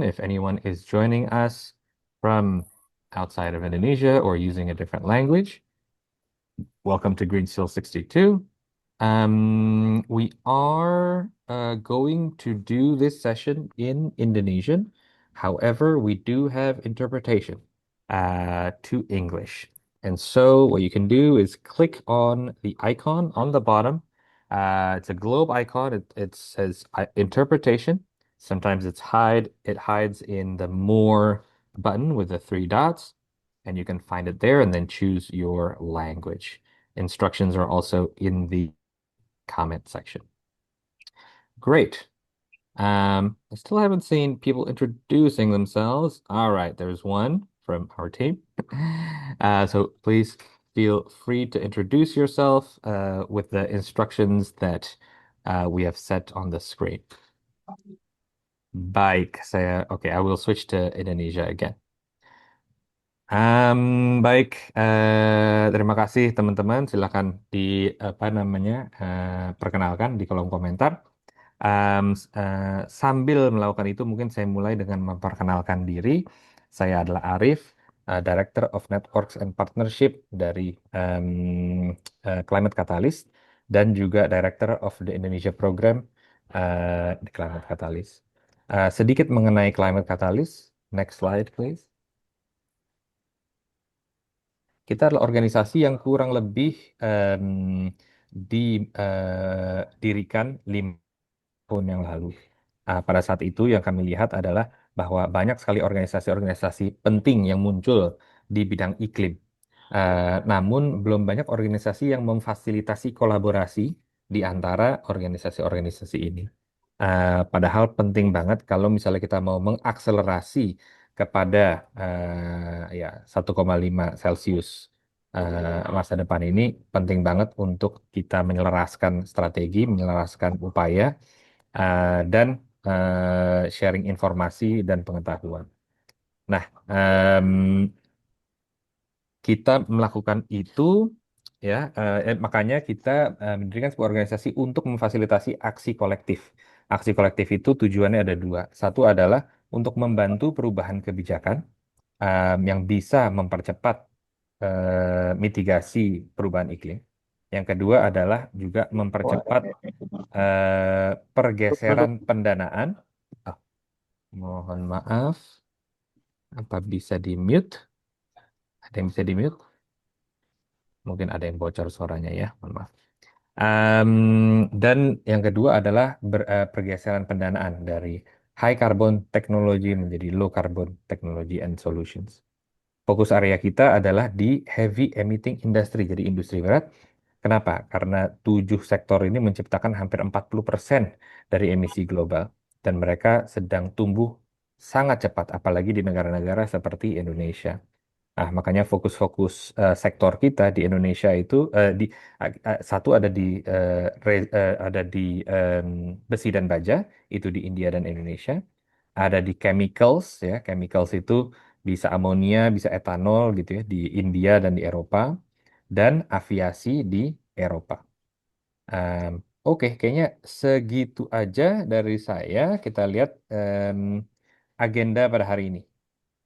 if anyone is joining us from outside of Indonesia or using a different language. Welcome to Green Steel 62. We are going to do this session in Indonesian. However, we do have interpretation to English. And so what you can do is click on the icon on the bottom. It's a globe icon. It says interpretation. Sometimes it's hide. It hides in the more button with the three dots. And you can find it there and then choose your language. Instructions are also in the comment section. Great. I still haven't seen people introducing themselves. All right, there's one from our team. So please feel free to introduce yourself with the instructions that we have set on the screen. Baik, I will switch to Indonesia again. Baik, terima kasih teman-teman. Silakan di apa namanya perkenalkan di kolom komentar. Sambil melakukan itu, mungkin saya mulai dengan memperkenalkan diri. Saya adalah Arif, Director of Networks and Partnership dari Climate Catalyst dan juga Director of the Indonesia Program di Climate Catalyst. Sedikit mengenai Climate Catalyst. Next slide, please. Kita adalah organisasi yang kurang lebih didirikan 5 tahun yang lalu. Pada saat itu yang kami lihat adalah bahwa banyak sekali organisasi-organisasi penting yang muncul di bidang iklim. Namun belum banyak organisasi yang memfasilitasi kolaborasi di antara organisasi-organisasi ini. Padahal penting banget kalau misalnya kita mau mengakselerasi kepada ya 1,5 Celcius masa depan ini, penting banget untuk kita menyelaraskan strategi, menyelaraskan upaya dan sharing informasi dan pengetahuan. Nah, kita melakukan itu ya, makanya kita mendirikan sebuah organisasi untuk memfasilitasi aksi kolektif. Aksi kolektif itu tujuannya ada dua. Satu adalah untuk membantu perubahan kebijakan yang bisa mempercepat mitigasi perubahan iklim. Yang kedua adalah juga mempercepat pergeseran pendanaan. Ah, mohon maaf, apa bisa di mute? Ada yang bisa di mute? Mungkin ada yang bocor suaranya ya, mohon maaf. Dan yang kedua adalah pergeseran pendanaan dari high carbon technology menjadi low carbon technology and solutions. Fokus area kita adalah di heavy emitting industry, jadi industri berat. Kenapa? Karena 7 sektor ini menciptakan hampir 40% dari emisi global. Dan mereka sedang tumbuh sangat cepat, apalagi di negara-negara seperti Indonesia. Makanya fokus-fokus sektor kita di Indonesia itu satu ada di besi dan baja, itu di India dan Indonesia. Ada di chemicals ya, chemicals itu bisa amonia, bisa etanol gitu ya di India dan di Eropa, dan aviasi di Eropa. Em, Oke, kayaknya segitu aja dari saya. Kita lihat agenda pada hari ini.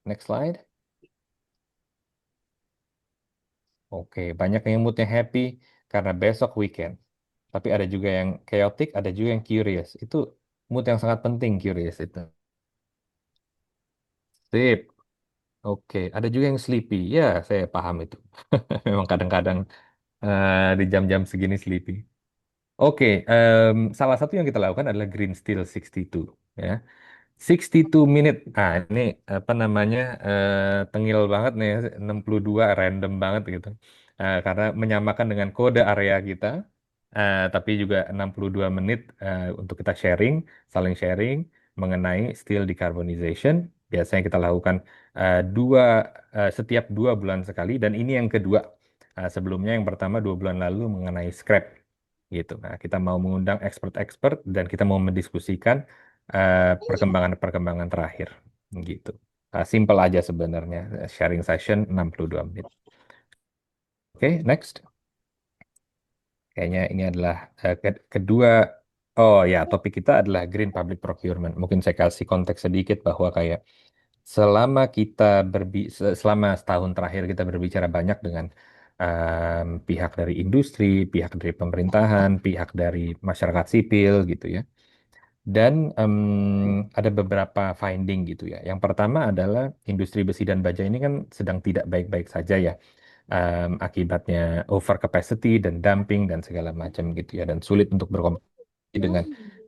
Next slide. Oke, banyak yang moodnya happy karena besok weekend. Tapi ada juga yang chaotic, ada juga yang curious. Itu mood yang sangat penting, curious itu. Sip. Oke, ada juga yang sleepy. Ya, saya paham itu. Memang kadang-kadang di jam-jam segini sleepy. Oke, salah satu yang kita lakukan adalah Green Steel 62. Ya. 62 minute. Ini apa namanya? Tengil banget nih ya, 62 random banget gitu. Karena menyamakan dengan kode area kita. Tapi juga 62 menit untuk kita sharing, saling sharing mengenai steel decarbonization. Biasanya kita lakukan eh, dua setiap 2 bulan sekali, dan ini yang kedua. Sebelumnya yang pertama 2 bulan lalu mengenai scrap gitu. Nah, kita mau mengundang expert-expert dan kita mau mendiskusikan perkembangan-perkembangan terakhir gitu. Simple aja sebenarnya, sharing session 62 menit. Oke, next. Kayaknya ini adalah kedua Oh ya, topik kita adalah Green Public Procurement. Mungkin saya kasih konteks sedikit bahwa kayak selama kita selama setahun terakhir kita berbicara banyak dengan pihak dari industri, pihak dari pemerintahan, pihak dari masyarakat sipil gitu ya. Dan ada beberapa finding gitu ya. Yang pertama adalah industri besi dan baja ini kan sedang tidak baik-baik saja ya. Akibatnya over capacity dan dumping dan segala macam gitu ya. Dan sulit untuk berkompetisi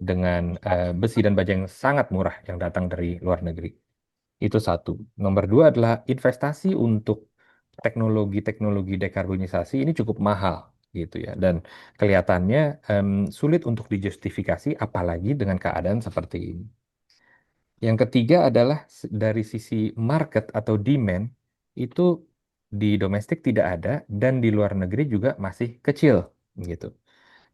dengan besi dan baja yang sangat murah yang datang dari luar negeri. Itu satu. Nomor dua adalah investasi untuk teknologi-teknologi dekarbonisasi ini cukup mahal gitu ya. Dan kelihatannya sulit untuk dijustifikasi apalagi dengan keadaan seperti ini. Yang ketiga adalah dari sisi market atau demand itu di domestik tidak ada dan di luar negeri juga masih kecil gitu.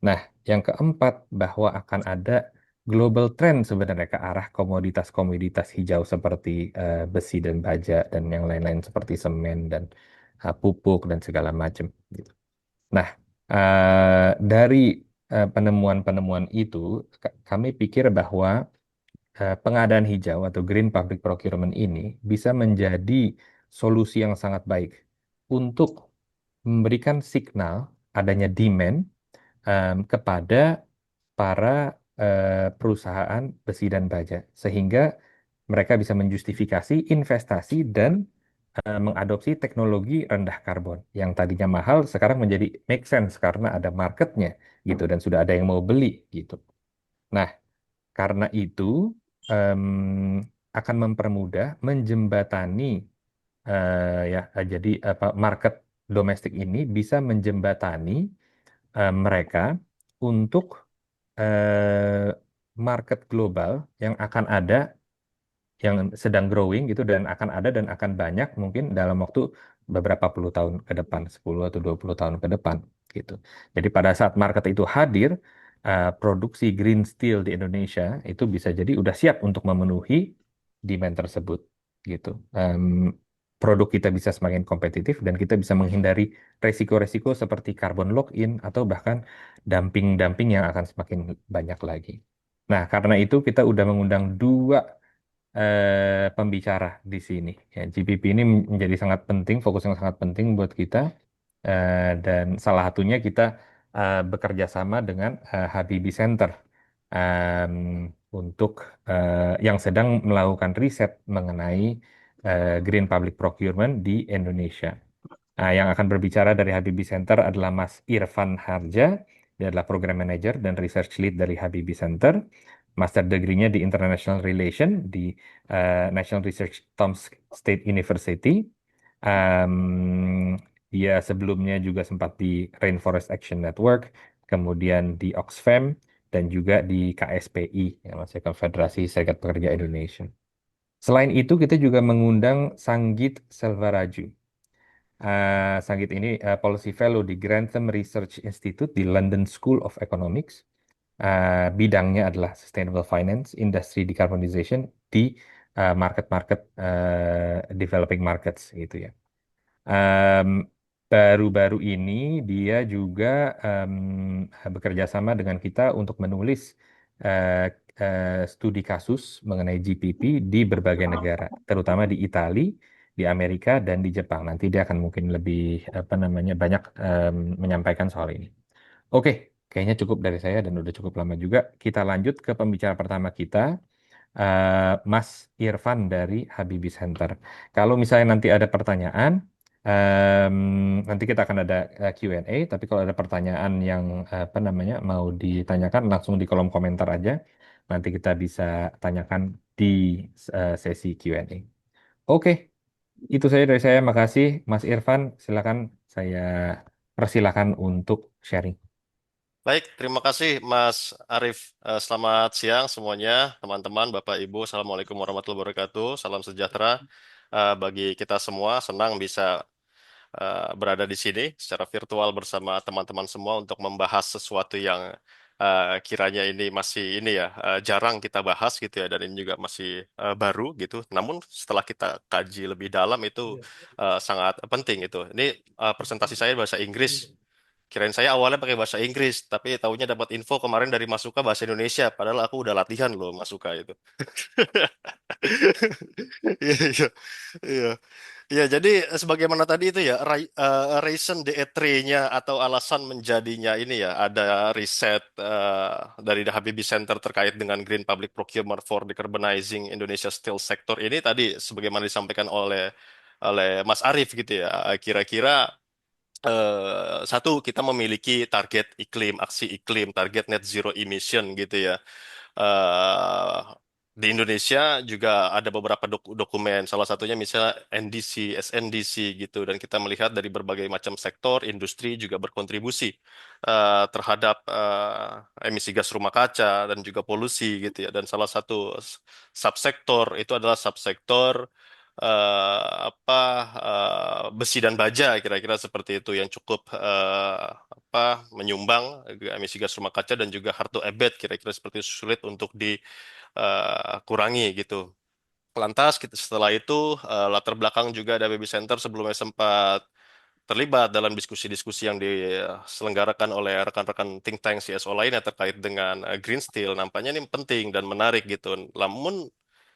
Nah, yang keempat bahwa akan ada global trend sebenarnya ke arah komoditas-komoditas hijau seperti besi dan baja dan yang lain-lain seperti semen dan pupuk dan segala macam gitu. Nah, dari penemuan-penemuan itu kami pikir bahwa pengadaan hijau atau green public procurement ini bisa menjadi solusi yang sangat baik untuk memberikan signal adanya demand kepada para perusahaan besi dan baja, sehingga mereka bisa menjustifikasi investasi dan mengadopsi teknologi rendah karbon yang tadinya mahal sekarang menjadi make sense karena ada marketnya gitu dan sudah ada yang mau beli gitu. Nah, karena itu em, akan mempermudah menjembatani ya jadi apa market domestik ini bisa menjembatani mereka untuk eh, market global yang akan ada, yang sedang growing gitu dan akan ada dan akan banyak mungkin dalam waktu beberapa puluh tahun ke depan, 10 atau 20 tahun ke depan gitu. Jadi pada saat market itu hadir, produksi green steel di Indonesia itu bisa jadi udah siap untuk memenuhi demand tersebut gitu. Produk kita bisa semakin kompetitif dan kita bisa menghindari resiko-resiko seperti carbon lock-in atau bahkan dumping-dumping yang akan semakin banyak lagi. Nah, karena itu kita udah mengundang dua pembicara di sini. Ya, GPP ini menjadi sangat penting, fokus yang sangat penting buat kita. Dan salah satunya kita bekerja sama dengan Habibie Center em, untuk yang sedang melakukan riset mengenai green public procurement di Indonesia. Nah, yang akan berbicara dari Habibie Center adalah Mas Irfan Harja. Dia adalah Program Manager dan Research Lead dari Habibie Center. Master degree-nya di International Relation di National Research Tomsk State University. Dia sebelumnya juga sempat di Rainforest Action Network, kemudian di Oxfam, dan juga di KSPI, yang maksudnya Konfederasi Serikat Pekerja Indonesia. Selain itu, kita juga mengundang Sanggit Selvaraju. Sanggit ini Policy Fellow di Grantham Research Institute di London School of Economics. Bidangnya adalah Sustainable Finance, Industry Decarbonization di market-market developing markets gitu ya. Em, Baru-baru ini dia juga bekerja sama dengan kita untuk menulis eh, studi kasus mengenai GPP di berbagai negara, terutama di Italia, di Amerika, dan di Jepang. Nanti dia akan mungkin lebih apa namanya banyak menyampaikan soal ini. Oke, kayaknya cukup dari saya dan udah cukup lama juga. Kita lanjut ke pembicara pertama kita, Mas Irfan dari Habibie Center. Kalau misalnya nanti ada pertanyaan, em, nanti kita akan ada Q&A. Tapi kalau ada pertanyaan yang apa namanya mau ditanyakan langsung di kolom komentar aja. Nanti kita bisa tanyakan di sesi Q&A. Oke, itu saja dari saya. Makasih, Mas Irfan. Silakan saya persilakan untuk sharing. Baik, terima kasih Mas Arif. Selamat siang semuanya, teman-teman, Bapak Ibu. Assalamualaikum warahmatullahi wabarakatuh. Salam sejahtera bagi kita semua. Senang bisa berada di sini secara virtual bersama teman-teman semua untuk membahas sesuatu yang kiranya ini masih ini ya jarang kita bahas gitu ya, dan ini juga masih baru gitu. Namun setelah kita kaji lebih dalam itu sangat penting itu. Ini presentasi saya bahasa Inggris. Kirain saya awalnya pakai bahasa Inggris, tapi taunya dapat info kemarin dari Masuka bahasa Indonesia. Padahal aku udah latihan loh Masuka itu. Iya, iya, iya. Ya, jadi sebagaimana tadi itu ya, reason DE3-nya atau alasan menjadinya ini ya, ada riset dari the Habibie Center terkait dengan Green Public Procurement for Decarbonizing Indonesia Steel Sector ini tadi sebagaimana disampaikan oleh oleh Mas Arief gitu ya. Kira-kira satu kita memiliki target iklim, aksi iklim, target net zero emission gitu ya. eh di Indonesia juga ada beberapa dokumen, salah satunya misalnya NDC, SNDC gitu, dan kita melihat dari berbagai macam sektor, industri juga berkontribusi terhadap emisi gas rumah kaca dan juga polusi gitu ya. Dan salah satu subsektor itu adalah subsektor apa besi dan baja kira-kira seperti itu yang cukup apa menyumbang emisi gas rumah kaca dan juga hard to abate kira-kira seperti itu, sulit untuk dikurangi gitu. Lantas kita setelah itu latar belakang juga ada Baby Center sebelumnya sempat terlibat dalam diskusi-diskusi yang diselenggarakan oleh rekan-rekan think tank CSO lainnya terkait dengan green steel. Nampaknya ini penting dan menarik gitu. Namun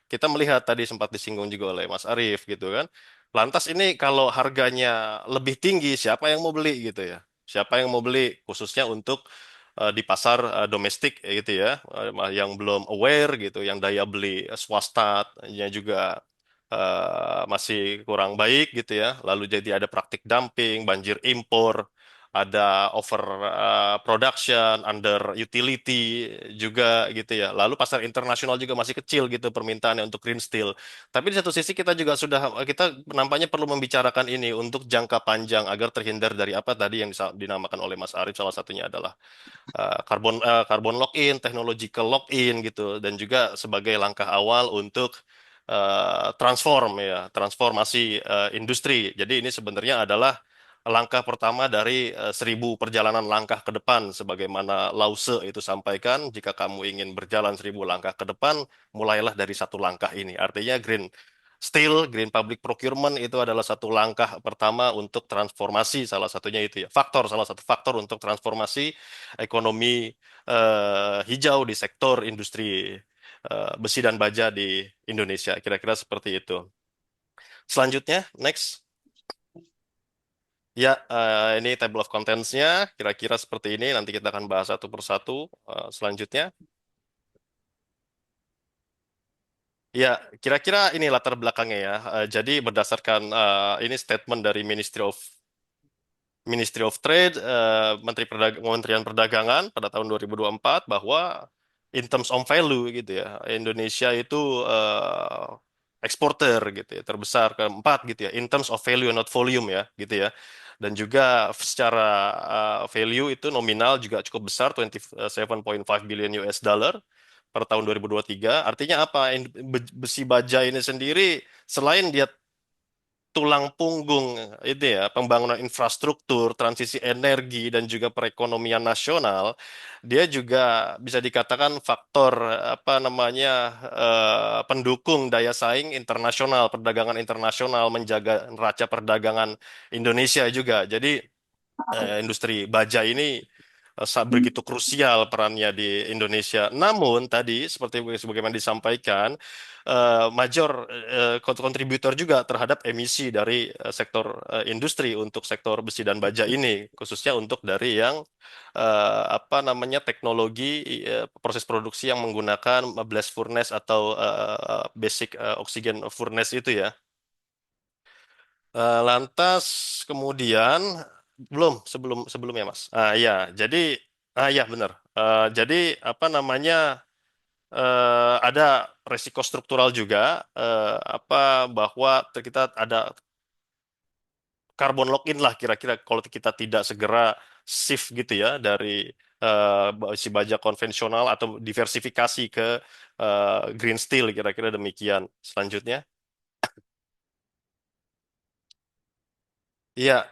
kita melihat tadi sempat disinggung juga oleh Mas Arief gitu kan. Lantas ini kalau harganya lebih tinggi, siapa yang mau beli gitu ya? Siapa yang mau beli khususnya untuk di pasar domestik gitu ya, yang belum aware gitu, yang daya beli swastanya juga masih kurang baik gitu ya. Lalu jadi ada praktik dumping, banjir impor, ada over production, under utility juga gitu ya. Lalu pasar internasional juga masih kecil gitu permintaannya untuk green steel. Tapi di satu sisi kita nampaknya perlu membicarakan ini untuk jangka panjang agar terhindar dari apa tadi yang dinamakan oleh Mas Arief, salah satunya adalah carbon lock-in, technological lock-in gitu, dan juga sebagai langkah awal untuk transformasi industri. Jadi ini sebenarnya adalah langkah pertama dari 1.000 perjalanan langkah ke depan, sebagaimana Lao Tse itu sampaikan, jika kamu ingin berjalan 1.000 langkah ke depan, mulailah dari satu langkah ini. Artinya green steel, green public procurement itu adalah satu langkah pertama untuk transformasi, salah satunya itu ya, salah satu faktor untuk transformasi ekonomi hijau di sektor industri besi dan baja di Indonesia. Kira-kira seperti itu. Selanjutnya, next. Ya, ini table of contents-nya kira-kira seperti ini. Nanti kita akan bahas satu persatu selanjutnya. Ya, kira-kira ini latar belakangnya ya. Jadi berdasarkan ini statement dari Ministry of Trade, Kementerian Perdagangan pada tahun 2024 bahwa in terms of value gitu ya, Indonesia itu eksporter gitu ya, terbesar keempat gitu ya, in terms of value not volume ya gitu ya. Dan juga secara value itu nominal juga cukup besar, 27,5 billion US dollar per tahun 2023. Artinya apa? Besi baja ini sendiri selain dia tulang punggung itu ya pembangunan infrastruktur, transisi energi dan juga perekonomian nasional, dia juga bisa dikatakan faktor apa namanya pendukung daya saing internasional, perdagangan internasional, menjaga neraca perdagangan Indonesia juga. Jadi industri baja ini begitu krusial perannya di Indonesia. Namun tadi seperti sebagaimana disampaikan, major kontributor juga terhadap emisi dari sektor industri untuk sektor besi dan baja ini, khususnya untuk dari yang apa namanya teknologi proses produksi yang menggunakan blast furnace atau basic oxygen furnace itu ya. Lantas kemudian sebelum sebelumnya Mas. Ya, jadi ya benar. Jadi apa namanya ada resiko struktural juga apa bahwa kita ada carbon lock-in lah kira-kira kalau kita tidak segera shift gitu ya dari si baja konvensional atau diversifikasi ke green steel kira-kira demikian. Selanjutnya. Ya,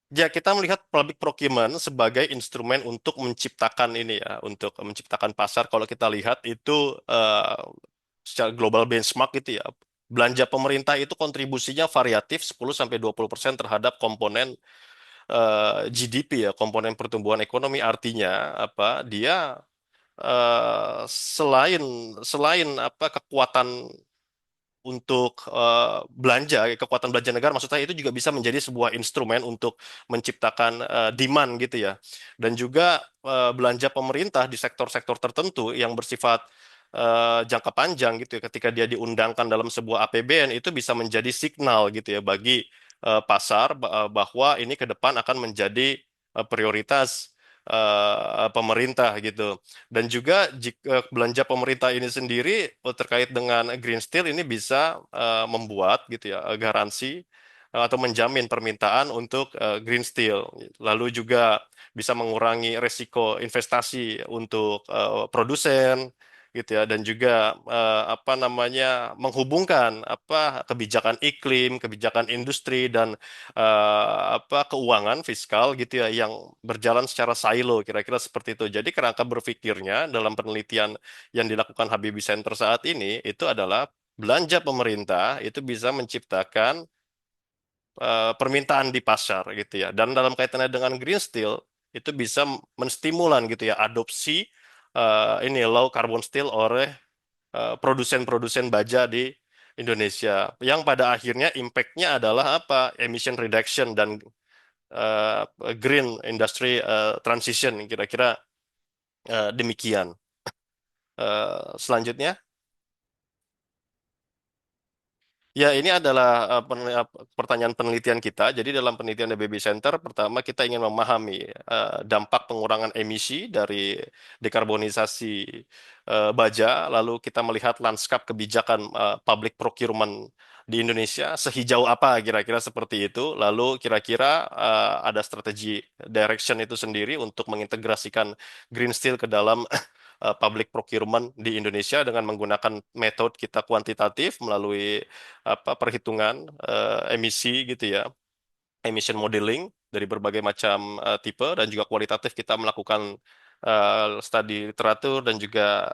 ya, kita melihat public procurement sebagai instrumen untuk menciptakan ini ya, untuk menciptakan pasar. Kalau kita lihat itu secara global benchmark gitu ya, belanja pemerintah itu kontribusinya variatif 10-20% terhadap komponen GDP ya, komponen pertumbuhan ekonomi. Artinya apa? Dia selain selain apa kekuatan untuk belanja, kekuatan belanja negara maksud saya itu juga bisa menjadi sebuah instrumen untuk menciptakan demand gitu ya. Dan juga belanja pemerintah di sektor-sektor tertentu yang bersifat jangka panjang gitu ya, ketika dia diundangkan dalam sebuah APBN itu bisa menjadi signal gitu ya bagi pasar bahwa ini ke depan akan menjadi prioritas pemerintah gitu. Dan juga jika belanja pemerintah ini sendiri terkait dengan Green Steel ini bisa membuat gitu ya garansi atau menjamin permintaan untuk Green Steel. Lalu juga bisa mengurangi resiko investasi untuk produsen gitu ya, dan juga apa namanya menghubungkan apa kebijakan iklim, kebijakan industri dan apa keuangan fiskal gitu ya yang berjalan secara silo kira-kira seperti itu. Jadi kerangka berpikirnya dalam penelitian yang dilakukan Habibie Center saat ini itu adalah belanja pemerintah itu bisa menciptakan permintaan di pasar gitu ya. Dan dalam kaitannya dengan green steel itu bisa menstimulan gitu ya adopsi ini low carbon steel oleh produsen-produsen baja di Indonesia yang pada akhirnya impact-nya adalah apa? Emission reduction dan green industry transition kira-kira demikian. Selanjutnya, ya ini adalah pertanyaan penelitian kita. Jadi dalam penelitian DBB Center, pertama kita ingin memahami dampak pengurangan emisi dari dekarbonisasi baja, lalu kita melihat lanskap kebijakan public procurement di Indonesia sehijau apa kira-kira seperti itu. Lalu kira-kira ada strategi direction itu sendiri untuk mengintegrasikan green steel ke dalam public procurement di Indonesia dengan menggunakan metode kita kuantitatif melalui apa perhitungan emisi gitu ya, emission modeling dari berbagai macam tipe, dan juga kualitatif kita melakukan studi literatur dan juga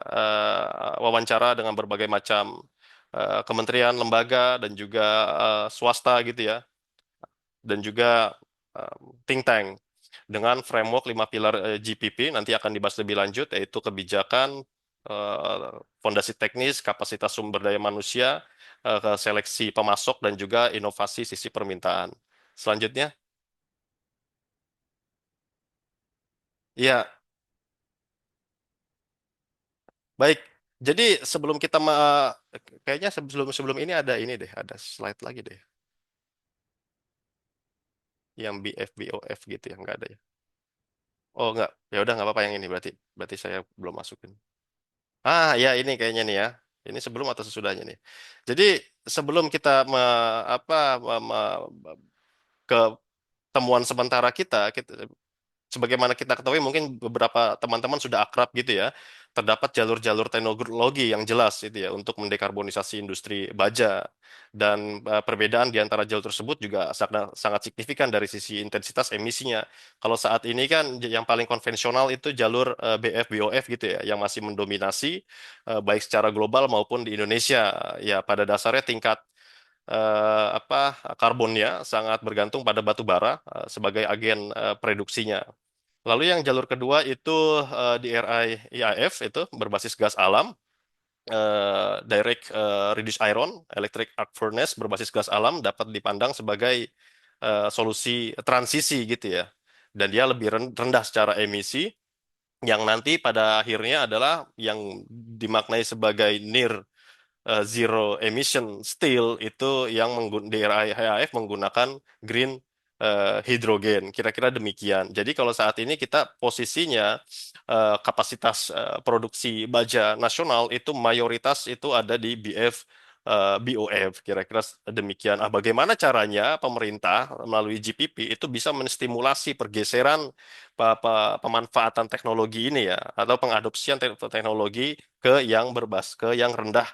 wawancara dengan berbagai macam kementerian, lembaga dan juga swasta gitu ya, dan juga eh, think tank dengan framework 5 pilar GPP nanti akan dibahas lebih lanjut yaitu kebijakan, fondasi teknis, kapasitas sumber daya manusia, seleksi pemasok dan juga inovasi sisi permintaan. Selanjutnya, ya baik. Jadi sebelum kita kayaknya sebelum sebelum ini ada ini deh, ada slide lagi deh, yang BFBOF gitu ya, nggak ada ya? Oh nggak, ya udah nggak apa-apa yang ini berarti berarti saya belum masukin. Ah, ya ini kayaknya nih ya. Ini sebelum atau sesudahnya nih. Jadi sebelum kita apa ke temuan sementara kita sebagaimana kita ketahui mungkin beberapa teman-teman sudah akrab gitu ya. Terdapat jalur-jalur teknologi yang jelas itu ya untuk mendekarbonisasi industri baja, dan perbedaan di antara jalur tersebut juga sangat sangat signifikan dari sisi intensitas emisinya. Kalau saat ini kan yang paling konvensional itu jalur BF-BOF gitu ya yang masih mendominasi baik secara global maupun di Indonesia. Ya pada dasarnya tingkat apa karbonnya sangat bergantung pada batu bara sebagai agen produksinya. Lalu yang jalur kedua itu DRI EAF itu berbasis gas alam, direct reduced iron, electric arc furnace berbasis gas alam dapat dipandang sebagai solusi transisi gitu ya. Dan dia lebih rendah secara emisi, yang nanti pada akhirnya adalah yang dimaknai sebagai near zero emission steel itu yang DRI-HAF menggunakan green hidrogen. Kira-kira demikian. Jadi kalau saat ini kita posisinya kapasitas produksi baja nasional itu mayoritas itu ada di BOF. Kira-kira demikian. Ah, bagaimana caranya pemerintah melalui GPP itu bisa menstimulasi pergeseran pemanfaatan teknologi ini ya, atau pengadopsian teknologi ke yang rendah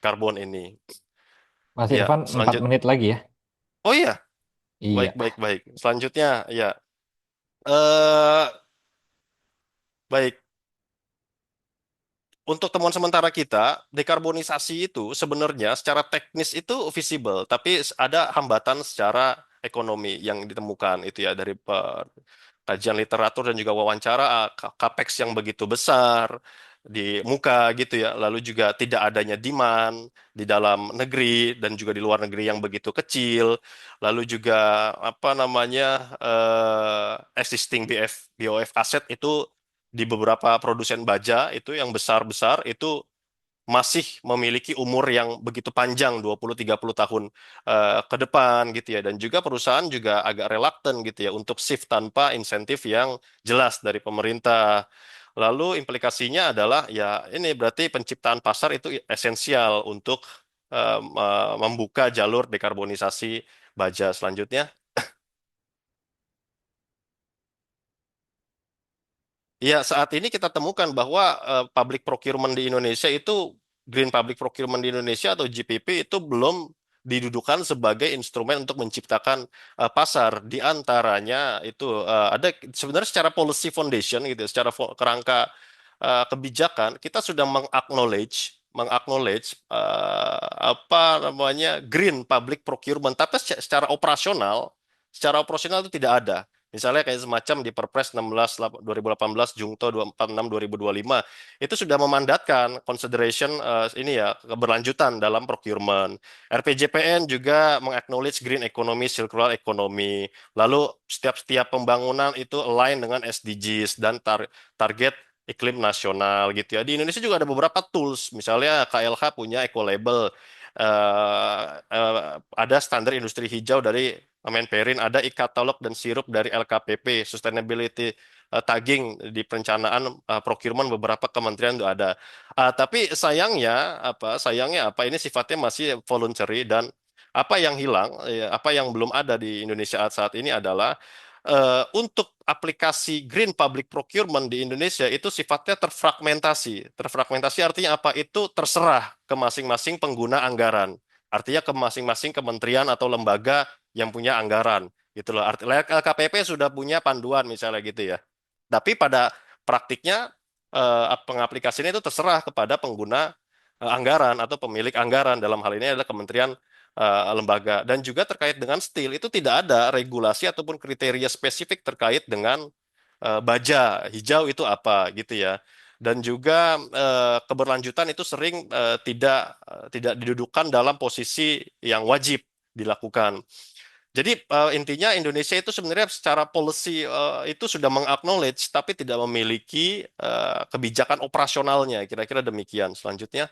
karbon ini. Mas Ya, Irfan, 4 selanjut. menit lagi ya. Oh iya, baik Iya. baik baik. Selanjutnya ya. Eh baik. untuk temuan sementara kita, dekarbonisasi itu sebenarnya secara teknis itu visible, tapi ada hambatan secara ekonomi yang ditemukan itu ya dari kajian literatur dan juga wawancara capex yang begitu besar di muka gitu ya, lalu juga tidak adanya demand di dalam negeri dan juga di luar negeri yang begitu kecil, lalu juga apa namanya existing BOF aset itu di beberapa produsen baja itu yang besar-besar itu masih memiliki umur yang begitu panjang 20-30 tahun ke depan gitu ya, dan juga perusahaan juga agak reluctant gitu ya untuk shift tanpa insentif yang jelas dari pemerintah. Lalu implikasinya adalah ya ini berarti penciptaan pasar itu esensial untuk membuka jalur dekarbonisasi baja selanjutnya. Ya, saat ini kita temukan bahwa public procurement di Indonesia itu, Green Public Procurement di Indonesia atau GPP itu belum didudukan sebagai instrumen untuk menciptakan pasar. Di antaranya itu ada sebenarnya secara policy foundation gitu, secara kerangka kebijakan kita sudah mengaknowledge apa namanya green public procurement, tapi secara operasional itu tidak ada. Misalnya kayak semacam di Perpres 16 2018 Jungto 246 2025 itu sudah memandatkan consideration ini ya keberlanjutan dalam procurement. RPJPN juga mengaknowledge green economy, circular economy. Lalu setiap pembangunan itu align dengan SDGs dan target iklim nasional gitu ya. Di Indonesia juga ada beberapa tools, misalnya KLH punya Eco Label, ada standar industri hijau dari Menperin, ada e-katalog dan sirup dari LKPP, sustainability tagging di perencanaan procurement beberapa kementerian itu ada. Tapi sayangnya apa ini sifatnya masih voluntary, dan apa yang hilang, apa yang belum ada di Indonesia saat ini adalah untuk aplikasi green public procurement di Indonesia itu sifatnya terfragmentasi. Terfragmentasi artinya apa? Itu terserah ke masing-masing pengguna anggaran. Artinya ke masing-masing kementerian atau lembaga yang punya anggaran. Gitu loh. LKPP sudah punya panduan misalnya gitu ya. Tapi pada praktiknya pengaplikasiannya itu terserah kepada pengguna anggaran atau pemilik anggaran. Dalam hal ini adalah kementerian lembaga. Dan juga terkait dengan steel itu tidak ada regulasi ataupun kriteria spesifik terkait dengan baja hijau itu apa gitu ya. Dan juga keberlanjutan itu sering tidak didudukan dalam posisi yang wajib dilakukan. Jadi intinya Indonesia itu sebenarnya secara policy itu sudah mengaknowledge tapi tidak memiliki kebijakan operasionalnya. Kira-kira demikian. Selanjutnya,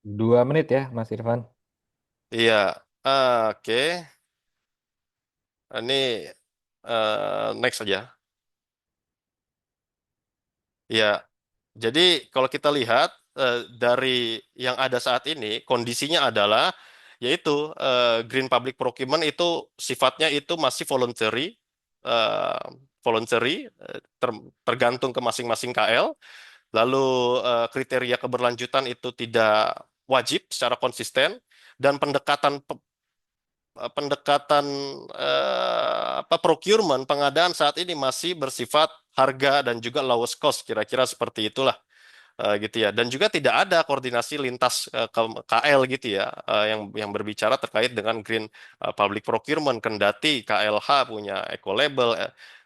2 menit ya, Mas Irfan. iya, oke. Ini next aja. Ya, jadi kalau kita lihat dari yang ada saat ini, kondisinya adalah yaitu green public procurement itu sifatnya itu masih eh, voluntary, tergantung ke masing-masing KL. Lalu kriteria keberlanjutan itu tidak wajib secara konsisten, dan pendekatan apa procurement pengadaan saat ini masih bersifat harga dan juga lowest cost, kira-kira seperti itulah gitu ya. Dan juga tidak ada koordinasi lintas ke KL gitu ya, yang berbicara terkait dengan green public procurement. Kendati KLH punya eco label,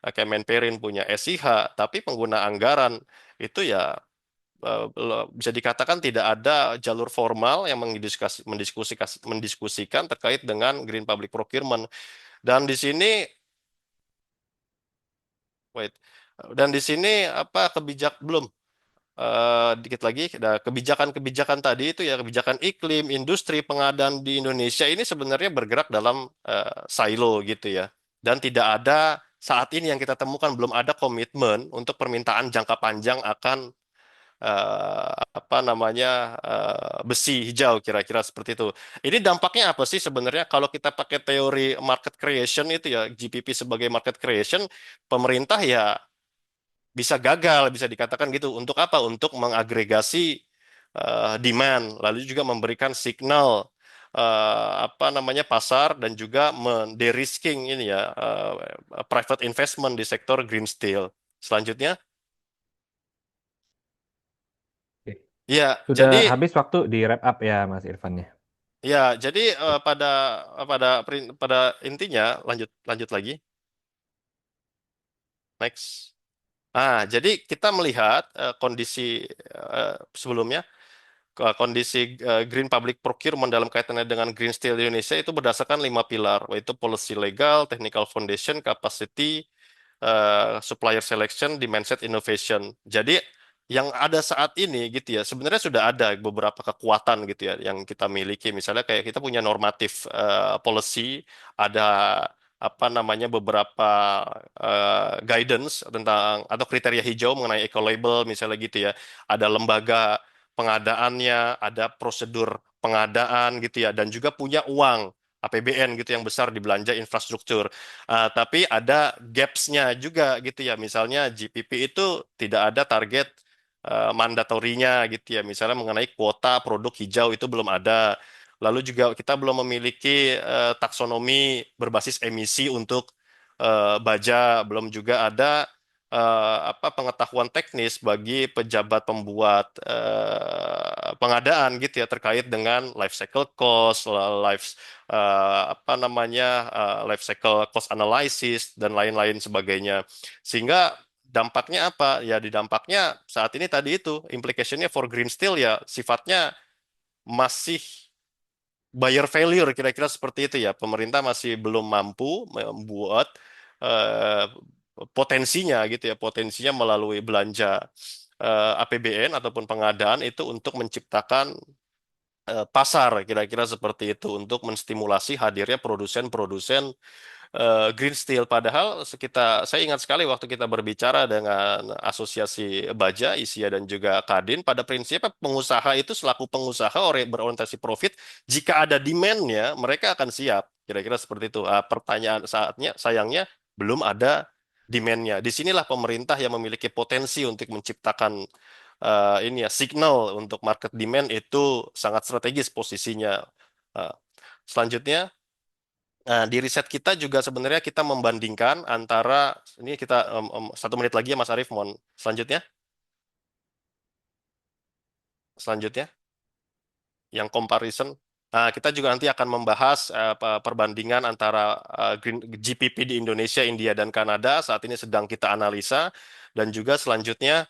Kemenperin punya SIH, tapi pengguna anggaran itu ya bisa dikatakan tidak ada jalur formal yang mendiskusikan terkait dengan green public procurement. Dan di sini, wait, dan di sini apa belum. Dikit lagi, ada kebijakan-kebijakan tadi itu ya, kebijakan iklim, industri, pengadaan di Indonesia ini sebenarnya bergerak dalam silo gitu ya. Dan tidak ada saat ini yang kita temukan, belum ada komitmen untuk permintaan jangka panjang akan apa namanya besi hijau, kira-kira seperti itu. Ini dampaknya apa sih sebenarnya kalau kita pakai teori market creation itu ya, GPP sebagai market creation, pemerintah ya bisa gagal, bisa dikatakan gitu. Untuk apa? Untuk mengagregasi demand, lalu juga memberikan signal apa namanya pasar, dan juga de-risking ini ya private investment di sektor green steel. Selanjutnya, Ya, Sudah jadi habis waktu di wrap up ya Mas Irfannya. jadi pada intinya lanjut lanjut lagi. Next. Jadi kita melihat kondisi sebelumnya. Kondisi Green Public Procurement dalam kaitannya dengan Green Steel di Indonesia itu berdasarkan 5 pilar, yaitu policy legal, technical foundation, capacity, supplier selection, demand side innovation. Jadi yang ada saat ini gitu ya, sebenarnya sudah ada beberapa kekuatan gitu ya yang kita miliki. Misalnya kayak kita punya normatif policy, ada apa namanya beberapa guidance tentang atau kriteria hijau mengenai eco label misalnya gitu ya. Ada lembaga pengadaannya, ada prosedur pengadaan gitu ya, dan juga punya uang APBN gitu yang besar di belanja infrastruktur. Tapi ada gaps-nya juga gitu ya. Misalnya GPP itu tidak ada target mandatorinya gitu ya. Misalnya mengenai kuota produk hijau itu belum ada. Lalu juga kita belum memiliki taksonomi berbasis emisi untuk baja, belum juga ada apa pengetahuan teknis bagi pejabat pembuat pengadaan gitu ya terkait dengan life cycle cost, apa namanya life cycle cost analysis dan lain-lain sebagainya. Sehingga dampaknya apa? Ya di dampaknya saat ini tadi itu implicationnya for green steel ya sifatnya masih buyer failure kira-kira seperti itu ya. Pemerintah masih belum mampu membuat eh, potensinya gitu ya, potensinya melalui belanja APBN ataupun pengadaan itu untuk menciptakan pasar kira-kira seperti itu untuk menstimulasi hadirnya produsen-produsen green steel. Padahal saya ingat sekali waktu kita berbicara dengan Asosiasi Baja, ISIA dan juga Kadin, pada prinsipnya pengusaha itu selaku pengusaha berorientasi profit, jika ada demand-nya, mereka akan siap. Kira-kira seperti itu. Pertanyaan saatnya, sayangnya belum ada demand-nya. Disinilah pemerintah yang memiliki potensi untuk menciptakan ini ya signal untuk market demand itu sangat strategis posisinya. Uh, Selanjutnya. Nah, di riset kita juga sebenarnya kita membandingkan antara ini kita 1 menit lagi ya Mas Arief, mohon selanjutnya, selanjutnya yang comparison. Nah, kita juga nanti akan membahas perbandingan antara GPP di Indonesia, India, dan Kanada. Saat ini sedang kita analisa dan juga selanjutnya.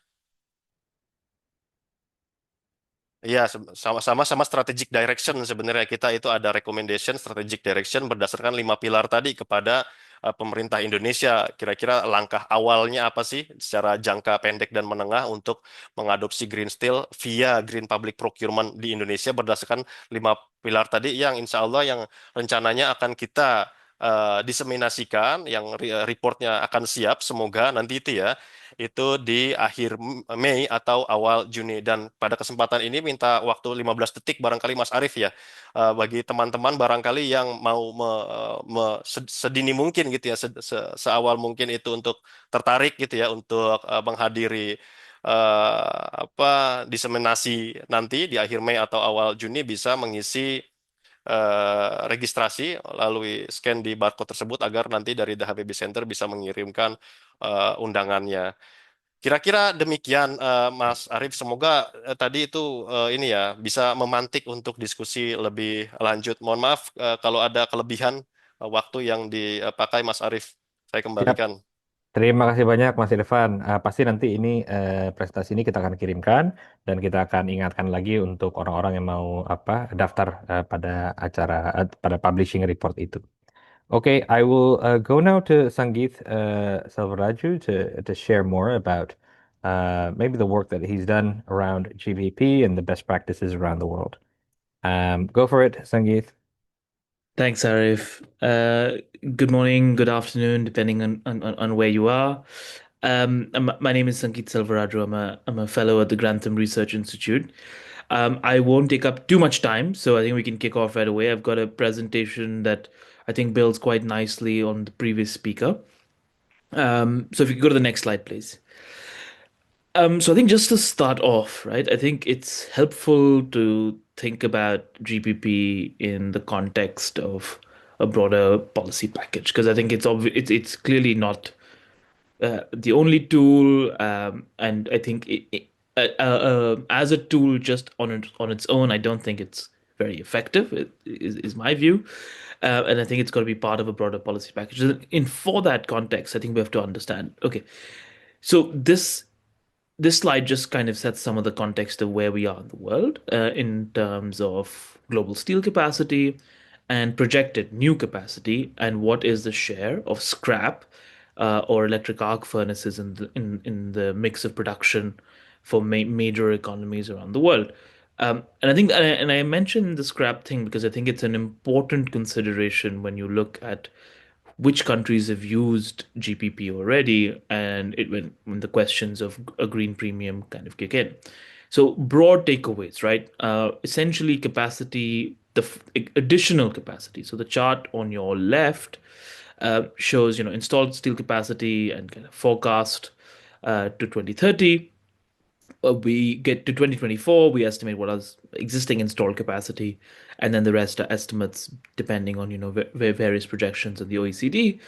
Iya, sama-sama sama strategic direction sebenarnya kita itu ada recommendation strategic direction berdasarkan 5 pilar tadi kepada pemerintah Indonesia. Kira-kira langkah awalnya apa sih secara jangka pendek dan menengah untuk mengadopsi green steel via green public procurement di Indonesia berdasarkan 5 pilar tadi yang insya Allah yang rencananya akan kita diseminasikan, yang reportnya akan siap semoga nanti itu ya itu di akhir Mei atau awal Juni. Dan pada kesempatan ini minta waktu 15 detik barangkali Mas Arief ya, bagi teman-teman barangkali yang mau sedini mungkin gitu ya, seawal mungkin itu untuk tertarik gitu ya untuk menghadiri apa diseminasi nanti di akhir Mei atau awal Juni bisa mengisi registrasi lalu scan di barcode tersebut agar nanti dari The HPB Center bisa mengirimkan undangannya. Kira-kira demikian, Mas Arief. Semoga tadi itu ini ya bisa memantik untuk diskusi lebih lanjut. Mohon maaf kalau ada kelebihan waktu yang dipakai Mas Arief. Saya Siap. kembalikan. Terima kasih banyak Mas Irfan. Pasti nanti ini presentasi ini kita akan kirimkan dan kita akan ingatkan lagi untuk orang-orang yang mau apa daftar pada acara pada publishing report itu. Okay, I will go now to Sangeeth Selvaraju to share more about maybe the work that he's done around GPP and the best practices around the world. Go for it, Sangeeth. Thanks, Arif. Good morning, good afternoon, depending on where you are. My name is Sangeet Selvaraju. I'm a fellow at the Grantham Research Institute. I won't take up too much time, so I think we can kick off right away. I've got a presentation that I think builds quite nicely on the previous speaker. So if you could go to the next slide, please. So I think just to start off, right, I think it's helpful to think about GPP in the context of a broader policy package because I think it's clearly not the only tool, and I think as a tool just on its own, I don't think it's very effective. Is my view, and I think it's got to be part of a broader policy package. And for that context, I think we have to understand. Okay, so this slide just kind of sets some of the context of where we are in the world in terms of global steel capacity and projected new capacity, and what is the share of scrap or electric arc furnaces in the mix of production for major economies around the world. And I think, and I mentioned the scrap thing because I think it's an important consideration when you look at which countries have used GPP already, and when the questions of a green premium kind of kick in. So broad takeaways, right? Essentially, capacity, additional capacity. So the chart on your left shows, installed steel capacity and kind of forecast to 2030. We get to 2024, we estimate what is existing installed capacity, and then the rest are estimates depending on, various projections of the OECD.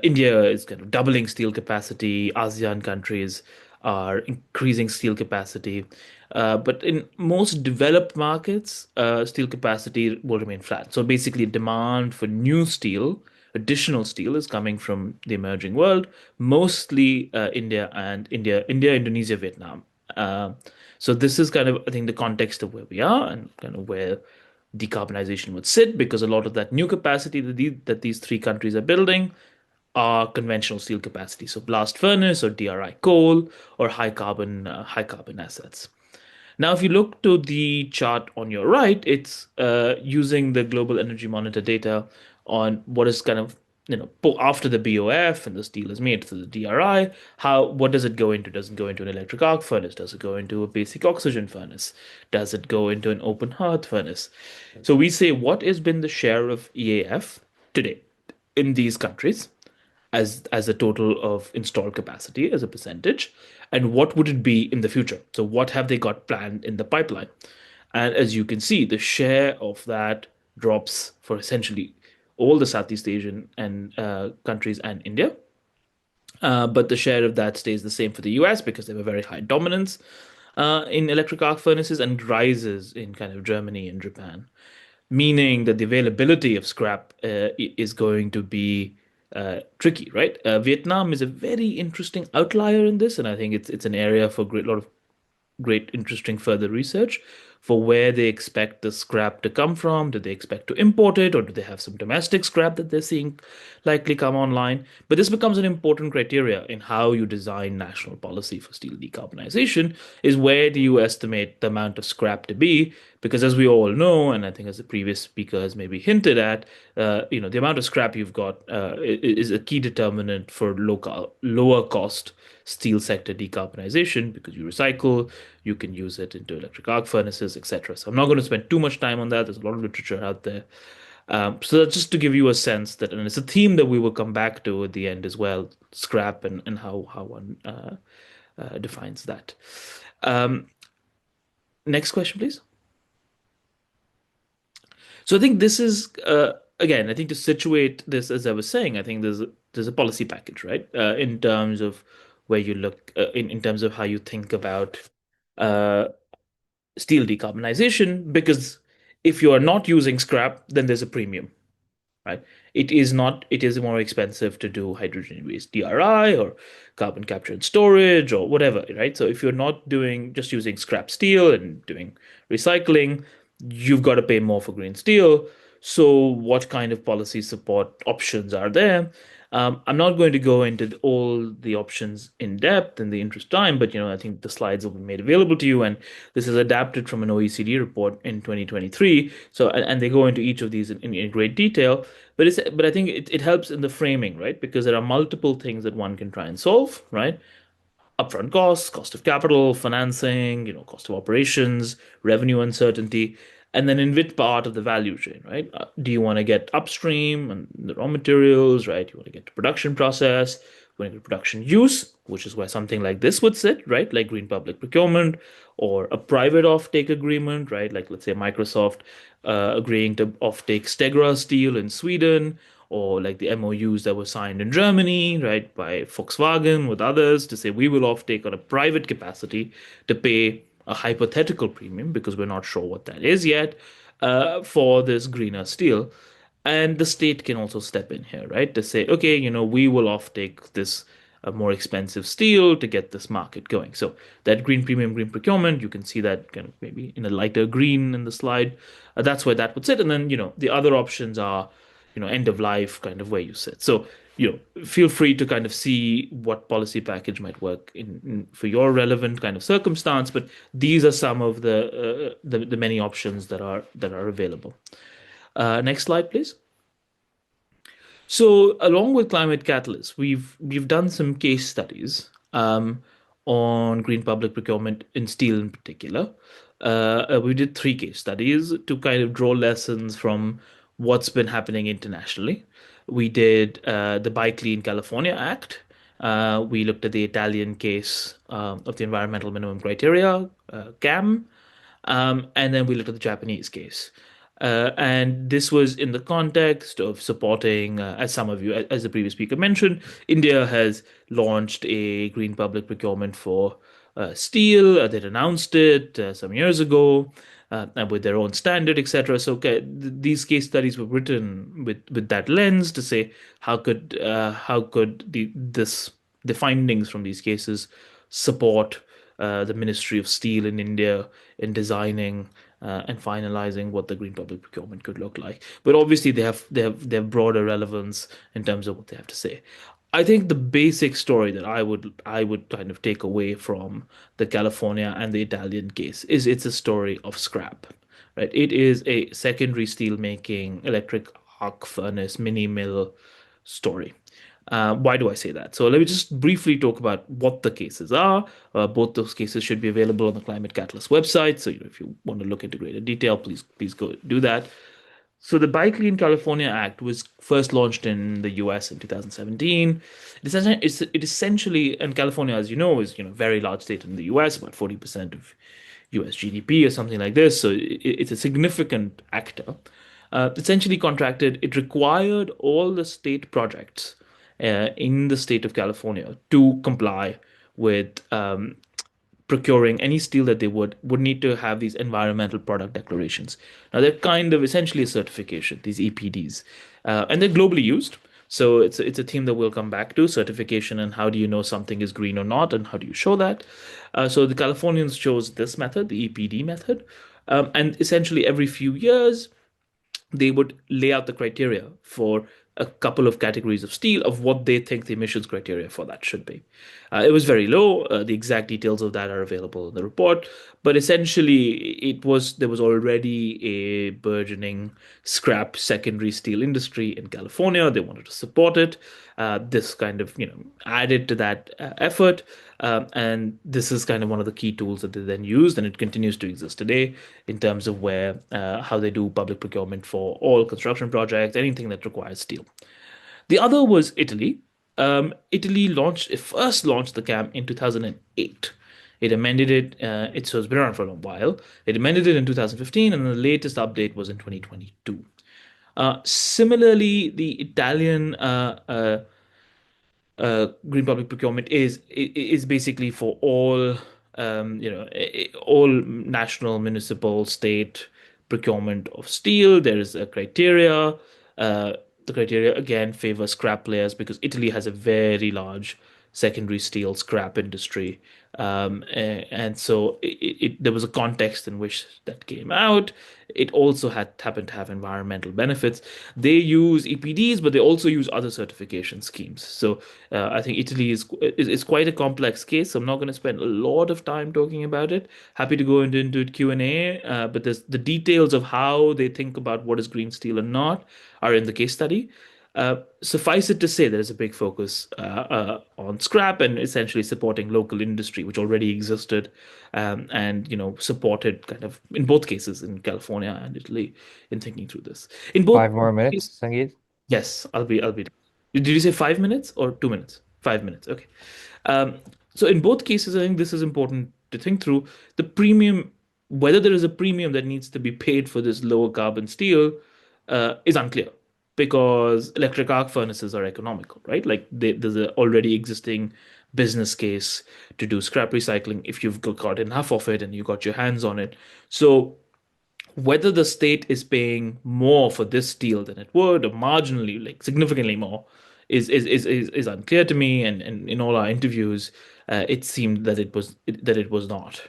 India is kind of doubling steel capacity. ASEAN countries are increasing steel capacity. But in most developed markets, steel capacity will remain flat. So basically, demand for new steel, additional steel, is coming from the emerging world, mostly India, Indonesia, Vietnam. Uh, so this is kind of, I think, the context of where we are and kind of where decarbonization would sit, because a lot of that new capacity that these three countries are building are conventional steel capacity, so blast furnace or DRI coal or high carbon assets. Now, if you look to the chart on your right, it's using the Global Energy Monitor data on what is kind of, after the BOF and the steel is made to the DRI, what does it go into? Does it go into an electric arc furnace? Does it go into a basic oxygen furnace? Does it go into an open hearth furnace? So we say, what has been the share of EAF today in these countries as a total of installed capacity as a percentage, and what would it be in the future? So what have they got planned in the pipeline? And as you can see, the share of that drops for essentially all the Southeast Asian and countries and India. But the share of that stays the same for the US because they have a very high dominance in electric arc furnaces, and rises in kind of Germany and Japan, meaning that the availability of scrap is going to be tricky, right? Vietnam is a very interesting outlier in this, and I think it's an area for a lot of great, interesting further research for where they expect the scrap to come from. Do they expect to import it, or do they have some domestic scrap that they're seeing likely come online? But this becomes an important criteria in how you design national policy for steel decarbonization, is where do you estimate the amount of scrap to be? Because as we all know, and I think as the previous speaker has maybe hinted at, the amount of scrap you've got is a key determinant for lower cost steel sector decarbonization, because you recycle, you can use it into electric arc furnaces, etc. So I'm not going to spend too much time on that. There's a lot of literature out there. So that's just to give you a sense that, and it's a theme that we will come back to at the end as well, scrap and how one defines that. Next question, please. So I think this is again, I think to situate this, as I was saying, I think there's a policy package, right? In terms of where you look in terms of how you think about uh, steel decarbonization, because if you are not using scrap, then there's a premium, right? It is more expensive to do hydrogen-based DRI or carbon capture and storage or whatever, right? So if you're not just using scrap steel and doing recycling, you've got to pay more for green steel. So what kind of policy support options are there? I'm not going to go into all the options in depth in the interest of time, but I think the slides will be made available to you, and this is adapted from an OECD report in 2023. So, and they go into each of these in great detail. But I think it helps in the framing, right? Because there are multiple things that one can try and solve, right? Upfront costs, cost of capital, financing, cost of operations, revenue uncertainty, and then in which part of the value chain, right? Do you want to get upstream and the raw materials, right? You want to get to production process, you want to get production use, which is where something like this would sit, right? Like green public procurement or a private offtake agreement, right? Like let's say Microsoft agreeing to offtake Stegra steel in Sweden, or like the MOUs that were signed in Germany, right, by Volkswagen with others to say we will offtake on a private capacity to pay a hypothetical premium because we're not sure what that is yet for this greener steel. And the state can also step in here, right, to say, okay, we will offtake this more expensive steel to get this market going. So that green premium, green procurement, you can see that kind of maybe in a lighter green in the slide. That's where that would sit. And then, the other options are, end of life kind of where you sit. So, feel free to kind of see what policy package might work for your relevant kind of circumstance. But these are some of the many options that are available. Next slide, please. So, along with Climate Catalyst, we've done some case studies on green public procurement in steel in particular. We did 3 case studies to kind of draw lessons from what's been happening internationally. We did the Buy Clean California Act. We looked at the Italian case of the Environmental Minimum Criteria, CAM, and then we looked at the Japanese case. And this was in the context of supporting, as some of you, as the previous speaker mentioned, India has launched a green public procurement for steel. They'd announced it some years ago, and with their own standard, etc. So these case studies were written with that lens to say how could the findings from these cases support the Ministry of Steel in India in designing and finalizing what the green public procurement could look like. But obviously, they have broader relevance in terms of what they have to say. I think the basic story that I would kind of take away from the California and the Italian case is it's a story of scrap, right? It is a secondary steel making electric arc furnace mini mill story. Why do I say that? So let me just briefly talk about what the cases are. Both those cases should be available on the Climate Catalyst website. So if you want to look into greater detail, please go do that. So the Buy Clean California Act was first launched in the U.S. in 2017. It essentially, and California, as you know, is a very large state in the U.S., about 40% of U.S. GDP or something like this. So it's a significant actor. Essentially contracted, it required all the state projects in the state of California to comply with procuring any steel that they would need to have these environmental product declarations. Now they're kind of essentially a certification, these EPDs, and they're globally used. So it's a theme that we'll come back to: certification and how do you know something is green or not, and how do you show that? So the Californians chose this method, the EPD method, and essentially every few years they would lay out the criteria for a couple of categories of steel of what they think the emissions criteria for that should be. It was very low. The exact details of that are available in the report, but essentially there was already a burgeoning scrap secondary steel industry in California. They wanted to support it. This kind of added to that effort. And this is kind of one of the key tools that they then used, and it continues to exist today in terms of how they do public procurement for all construction projects, anything that requires steel. The other was Italy. Italy first launched the CAM in 2008. It amended it. So it's been around for a long while. It amended it in 2015, and the latest update was in 2022. Similarly, the Italian green public procurement is basically for all all national, municipal, state procurement of steel. There is a criteria. The criteria again favor scrap players because Italy has a very large secondary steel scrap industry. And so there was a context in which that came out. It also happened to have environmental benefits. They use EPDs, but they also use other certification schemes. So I think Italy is quite a complex case. So I'm not going to spend a lot of time talking about it. Happy to go into Q&A, but the details of how they think about what is green steel and not are in the case study. Suffice it to say, there is a big focus on scrap and essentially supporting local industry, which already existed, and supported kind of in both cases in California and Italy in thinking through this. In both 5 more minutes, Sangeet. Yes, I'll be. Did you say 5 minutes or 2 minutes? 5 minutes. Okay. So in both cases, I think this is important to think through. The premium, whether there is a premium that needs to be paid for this lower carbon steel, is unclear. because electric arc furnaces are economical, right? Like there's an already existing business case to do scrap recycling if you've got enough of it and you got your hands on it. So whether the state is paying more for this steel than it would, or marginally, like significantly more, is unclear to me. And in all our interviews, it seemed that it was not.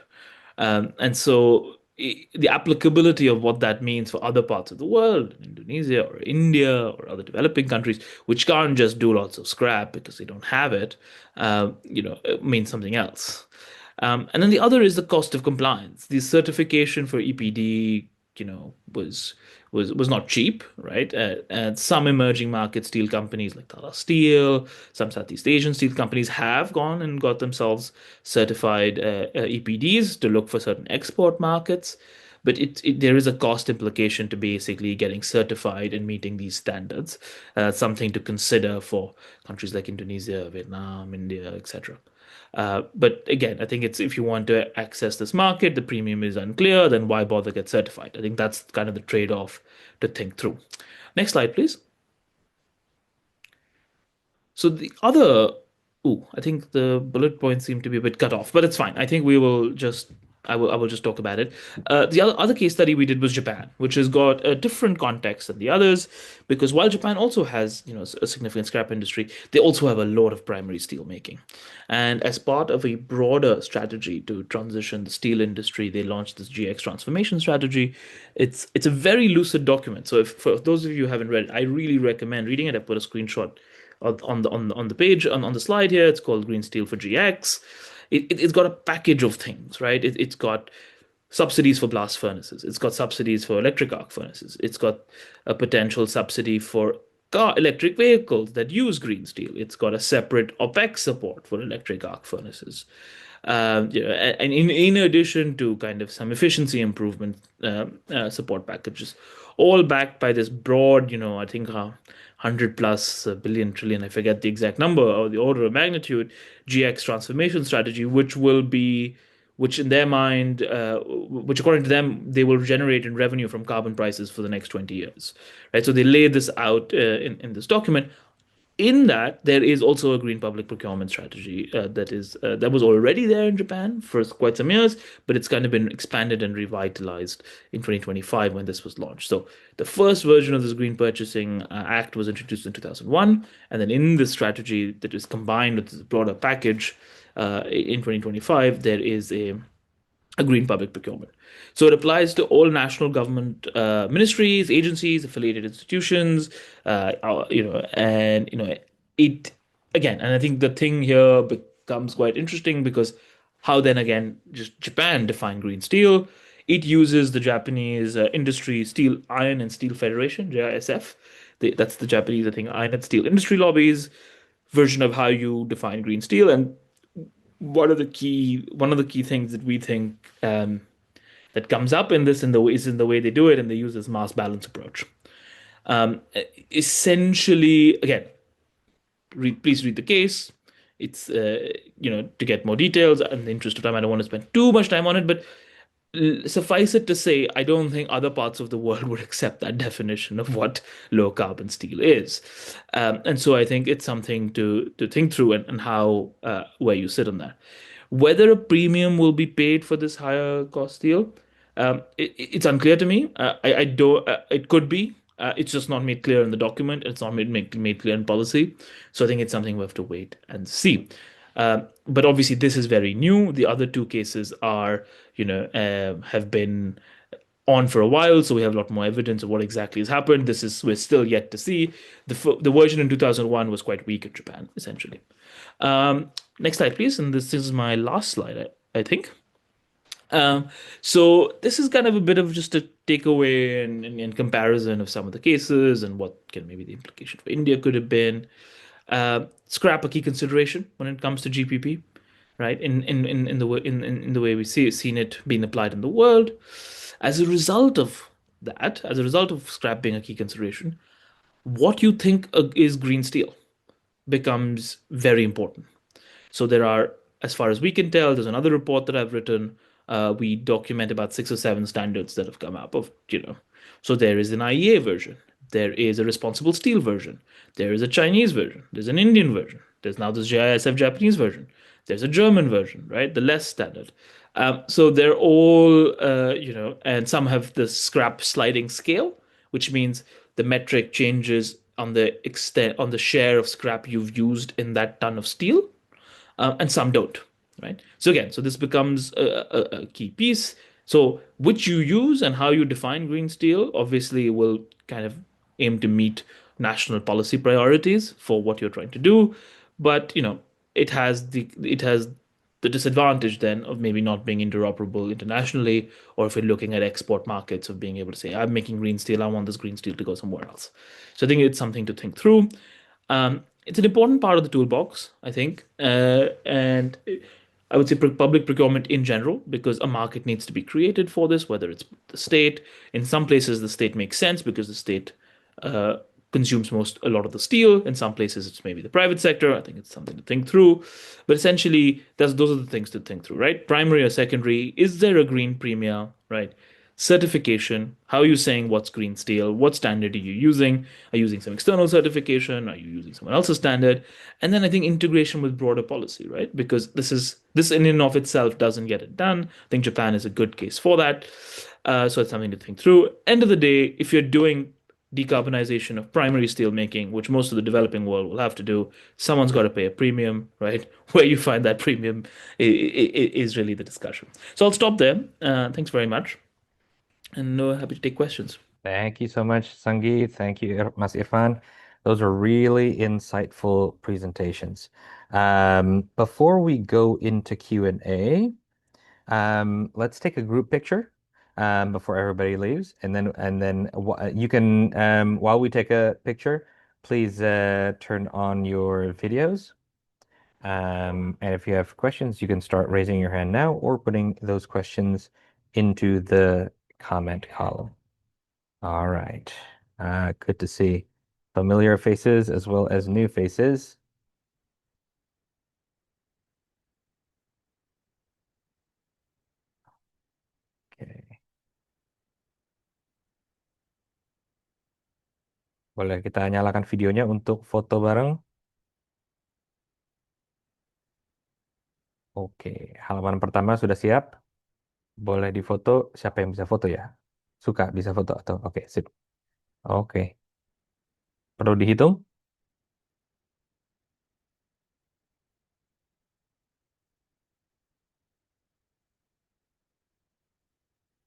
And so the applicability of what that means for other parts of the world, Indonesia or India or other developing countries, which can't just do lots of scrap because they don't have it, it means something else. And then the other is the cost of compliance. The certification for EPD, was not cheap, right? And some emerging market steel companies like Tata Steel, some Southeast Asian steel companies have gone and got themselves certified EPDs to look for certain export markets. But there is a cost implication to basically getting certified and meeting these standards. Something to consider for countries like Indonesia, Vietnam, India, etc. But again, I think it's if you want to access this market, the premium is unclear, then why bother get certified? I think that's kind of the trade-off to think through. Next slide, please. So the other, I think the bullet points seem to be a bit cut off, but it's fine. I think I will just talk about it. The other case study we did was Japan, which has got a different context than the others, because while Japan also has a significant scrap industry, they also have a lot of primary steel making, and as part of a broader strategy to transition the steel industry, they launched this GX transformation strategy. It's a very lucid document. So if for those of you who haven't read it, I really recommend reading it. I put a screenshot on the page on the slide here. It's called Green Steel for GX. It's got a package of things, right? It's got subsidies for blast furnaces. It's got subsidies for electric arc furnaces. It's got a potential subsidy for electric vehicles that use green steel. It's got a separate OPEX support for electric arc furnaces. And in addition to kind of some efficiency improvement support packages, all backed by this broad, I think 100 plus billion trillion, I forget the exact number or the order of magnitude, GX transformation strategy, which in their mind, which according to them, they will generate in revenue from carbon prices for the next 20 years, right? So they lay this out in this document. In that, there is also a green public procurement strategy that was already there in Japan for quite some years, but it's kind of been expanded and revitalized in 2025 when this was launched. So the first version of this Green Purchasing Act was introduced in 2001, and then in this strategy that is combined with this broader package in 2025, there is a green public procurement. So it applies to all national government ministries, agencies, affiliated institutions, it again. And I think the thing here becomes quite interesting because how then again, just Japan define green steel. It uses the Japanese Industry Steel Iron and Steel Federation (JISF). That's the Japanese, I think, iron and steel industry lobbies version of how you define green steel. And one of the key things that we think that comes up in this is in the way they do it, and they use this mass balance approach. Essentially, again, please read the case. It's to get more details. In the interest of time, I don't want to spend too much time on it, but suffice it to say, I don't think other parts of the world would accept that definition of what low carbon steel is. And so I think it's something to think through and how where you sit on that. Whether a premium will be paid for this higher cost steel, it's unclear to me. I don't. It could be. It's just not made clear in the document. It's not made clear in policy. So I think it's something we have to wait and see. But obviously, this is very new. The other two cases are, have been on for a while, so we have a lot more evidence of what exactly has happened. We're still yet to see. The version in 2001 was quite weak in Japan, essentially. Next slide, please. And this is my last slide, I think. So this is kind of a bit of just a takeaway and comparison of some of the cases and what can maybe the implication for India could have been. Scrap a key consideration when it comes to GPP, right? In the way we seen it being applied in the world. As a result of that, as a result of scrap being a key consideration, what you think is green steel becomes very important. So there are, as far as we can tell, there's another report that I've written. We document about 6 or 7 standards that have come up of, So there is an IEA version. There is a responsible steel version. There is a Chinese version. There's an Indian version. There's now this JISF Japanese version. There's a German version, right? The less standard. So they're all, and some have the scrap sliding scale, which means the metric changes on the extent, on the share of scrap you've used in that ton of steel, and some don't, right? So again, so this becomes a key piece. So which you use and how you define green steel obviously will kind of aim to meet national policy priorities for what you're trying to do, but it has the disadvantage then of maybe not being interoperable internationally, or if you're looking at export markets of being able to say, I'm making green steel, I want this green steel to go somewhere else. So I think it's something to think through. It's an important part of the toolbox, I think, and I would say public procurement in general, because a market needs to be created for this, whether it's the state. In some places, the state makes sense because the state uh, consumes a lot of the steel. In some places, it's maybe the private sector. I think it's something to think through. But essentially, those are the things to think through, right? Primary or secondary, is there a green premium, right? Certification, how are you saying what's green steel? What standard are you using? Are you using some external certification? Are you using someone else's standard? And then I think integration with broader policy, right? Because this in and of itself doesn't get it done. I think Japan is a good case for that. So it's something to think through. End of the day, if you're doing decarbonization of primary steel making, which most of the developing world will have to do, someone's got to pay a premium, right? Where you find that premium is really the discussion. So I'll stop there. Thanks very much, and happy to take questions. Thank you so much, Sangeet. Thank you, Mas Irfan. Those are really insightful presentations. Before we go into Q&A, let's take a group picture before everybody leaves, and then you can while we take a picture, please turn on your videos. And if you have questions, you can start raising your hand now or putting those questions into the comment column. All right. Good to see familiar faces as well as new faces. Oke. Boleh kita nyalakan videonya untuk foto bareng? Oke, halaman pertama sudah siap. Boleh difoto. Siapa yang bisa foto ya? Suka bisa foto atau oke, sip. Oke. Perlu dihitung?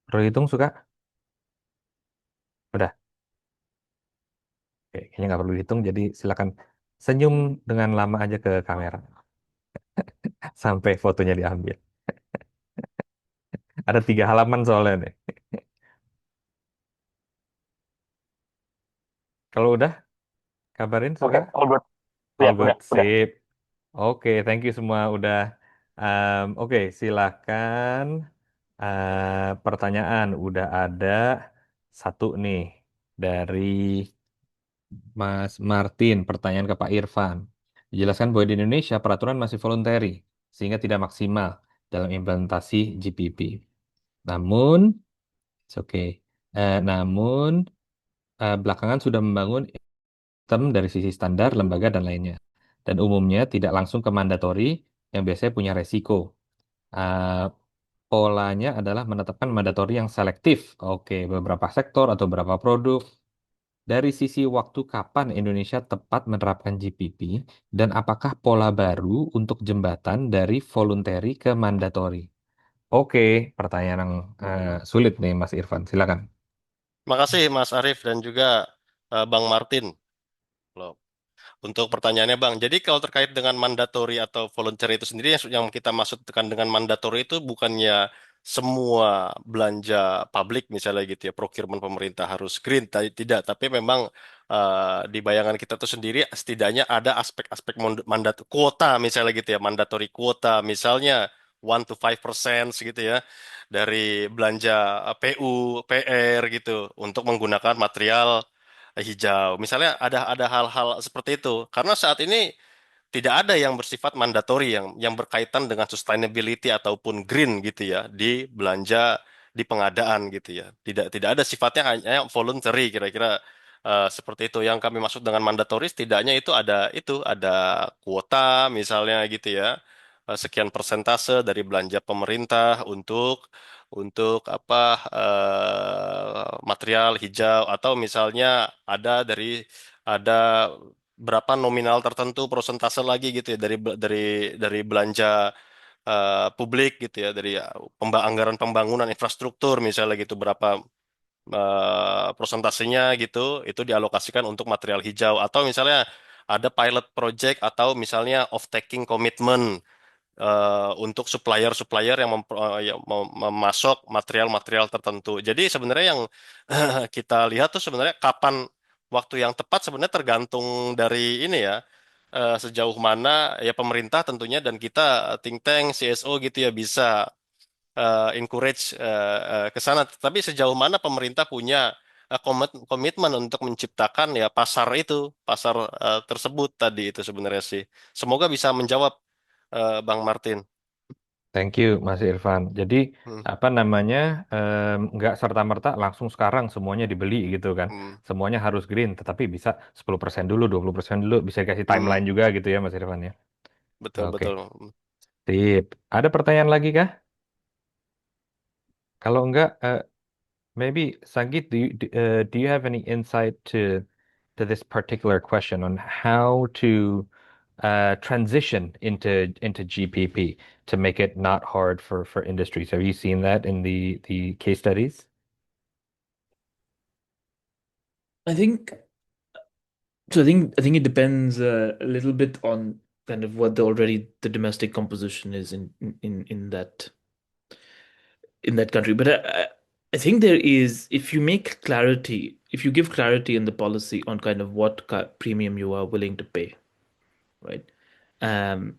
Perlu hitung suka? Udah. Oke, kayaknya nggak perlu dihitung. Jadi silakan senyum dengan lama aja ke kamera sampai fotonya diambil. Ada 3 halaman soalnya nih. Kalau udah, kabarin Oke, suka? all good. All Ya, good, udah. sip. Oke, thank you semua udah. Oke, silakan. Pertanyaan udah ada satu nih dari Mas Martin. Pertanyaan ke Pak Irfan. Dijelaskan bahwa di Indonesia peraturan masih voluntary sehingga tidak maksimal dalam implementasi GPP. Namun, oke. Namun belakangan sudah membangun sistem dari sisi standar, lembaga, dan lainnya. Dan umumnya tidak langsung ke mandatori yang biasanya punya resiko. Uh, Polanya adalah menetapkan mandatori yang selektif. Oke, beberapa sektor atau beberapa produk. Dari sisi waktu kapan Indonesia tepat menerapkan GPP dan apakah pola baru untuk jembatan dari voluntary ke mandatori? Oke, pertanyaan yang sulit nih Mas Irfan. Silakan. Makasih Mas Arief dan juga Bang Martin. Loh. Untuk pertanyaannya Bang, jadi kalau terkait dengan mandatory atau voluntary itu sendiri yang kita maksudkan dengan mandatory itu bukannya semua belanja publik misalnya gitu ya, procurement pemerintah harus green, tidak, tapi memang di bayangan kita tuh sendiri setidaknya ada aspek-aspek mandat kuota misalnya gitu ya, mandatory kuota misalnya 1 to 5% gitu ya dari belanja PU, PR gitu untuk menggunakan material hijau. Misalnya ada hal-hal seperti itu. Karena saat ini tidak ada yang bersifat mandatori yang berkaitan dengan sustainability ataupun green gitu ya di belanja di pengadaan gitu ya. Tidak tidak ada sifatnya hanya voluntary kira-kira seperti itu. Yang kami maksud dengan mandatoris, setidaknya itu ada kuota misalnya gitu ya. Sekian persentase dari belanja pemerintah untuk apa material hijau, atau misalnya ada berapa nominal tertentu persentase lagi gitu ya dari belanja publik gitu ya, dari anggaran pembangunan infrastruktur misalnya gitu, berapa persentasenya gitu itu dialokasikan untuk material hijau, atau misalnya ada pilot project, atau misalnya off-taking commitment untuk supplier-supplier yang memasok material-material tertentu. Jadi sebenarnya yang kita lihat tuh sebenarnya kapan waktu yang tepat sebenarnya tergantung dari ini ya, sejauh mana ya pemerintah tentunya dan kita think tank CSO gitu ya bisa encourage ke sana. Tapi sejauh mana pemerintah punya komitmen untuk menciptakan ya pasar tersebut tadi itu sebenarnya sih. Semoga bisa menjawab Bang Martin. Thank you, Mas Irfan. Jadi, Hmm, apa namanya, nggak serta-merta langsung sekarang semuanya dibeli gitu kan. hmm, Semuanya harus green, tetapi bisa 10% dulu, 20% dulu, bisa dikasih hmm, timeline juga gitu ya, Mas Irfan ya. betul Oke, betul. sip. Ada pertanyaan lagi kah? Kalau enggak, maybe Sangeet, do you have any insight to this particular question on how to transition into GPP to make it not hard for industries? Have you seen that in the case studies? I think so. I think it depends a little bit on kind of what the domestic composition is in that country. But I think there is, if you make clarity, if you give clarity in the policy on kind of what premium you are willing to pay, right? Um,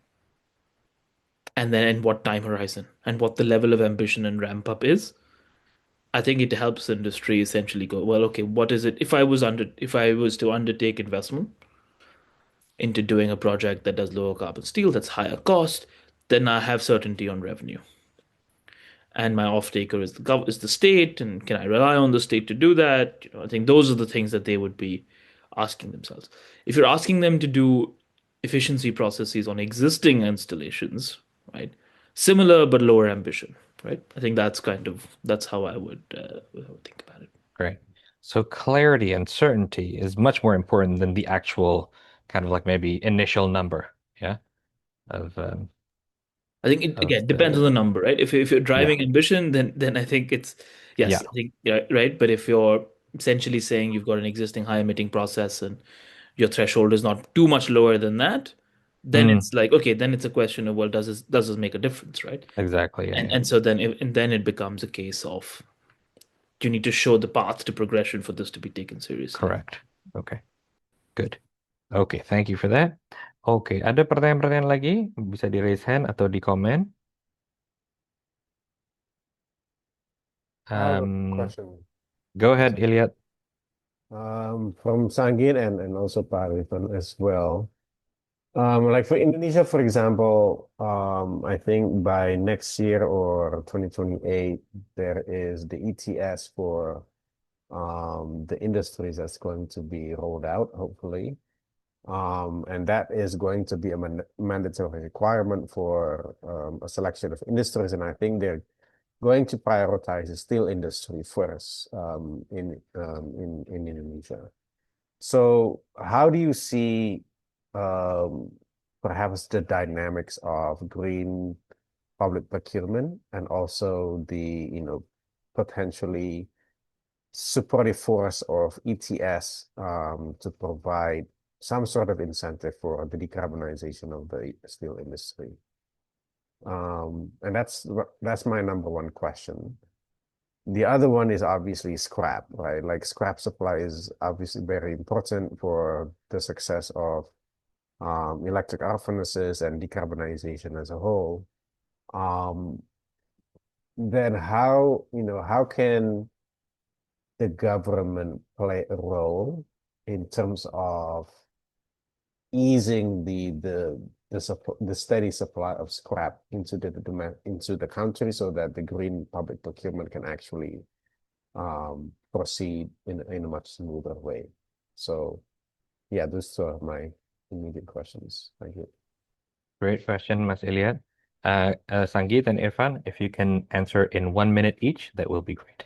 and then in what time horizon and what the level of ambition and ramp up is, I think it helps the industry essentially go, well, okay, what is it? If I was to undertake investment into doing a project that does lower carbon steel, that's higher cost, then I have certainty on revenue. And my off taker is the state, and can I rely on the state to do that? I think those are the things that they would be asking themselves. If you're asking them to do efficiency processes on existing installations, right? Similar but lower ambition, right? I think that's how I would think about it. Great. So clarity and certainty is much more important than the actual kind of like maybe initial number, yeah, of I think it of again depends on the the number, right? If you're yeah, driving ambition, then I think it's yeah. yes, I think yeah, right. But if you're essentially saying you've got an existing high emitting process and your threshold is not too much lower than that, then Mm, it's like okay, then it's a question of well, does this make a difference, right? exactly. Yeah, And yeah. and so then it becomes a case of you need to show the path to progression for this to be taken seriously. Correct. Okay. Good. Okay, thank you for that. Oke, ada pertanyaan-pertanyaan lagi? Bisa di raise hand atau di komen. I have a Um, question go ahead, Iliad. from Sangin and also Parifan as well. Like for Indonesia, for example, I think by next year or 2028, there is the ETS for the industries that's going to be rolled out, hopefully. And that is going to be a mandatory requirement for a selection of industries. And I think they're going to prioritize the steel industry first in Indonesia. So how do you see perhaps the dynamics of green public procurement and also the potentially supportive force of ETS to provide some sort of incentive for the decarbonization of the steel industry? And that's my number one question. The other one is obviously scrap, right? Like scrap supply is obviously very important for the success of electric arc furnaces and decarbonization as a whole. Then how can the government play a role in terms of easing the steady supply of scrap into the country so that the green public procurement can actually proceed in a much smoother way. So yeah, those two are my immediate questions. Thank you. Great question, Mas Iliad. Sangeet and Irfan, if you can answer in 1 minute each, that will be great.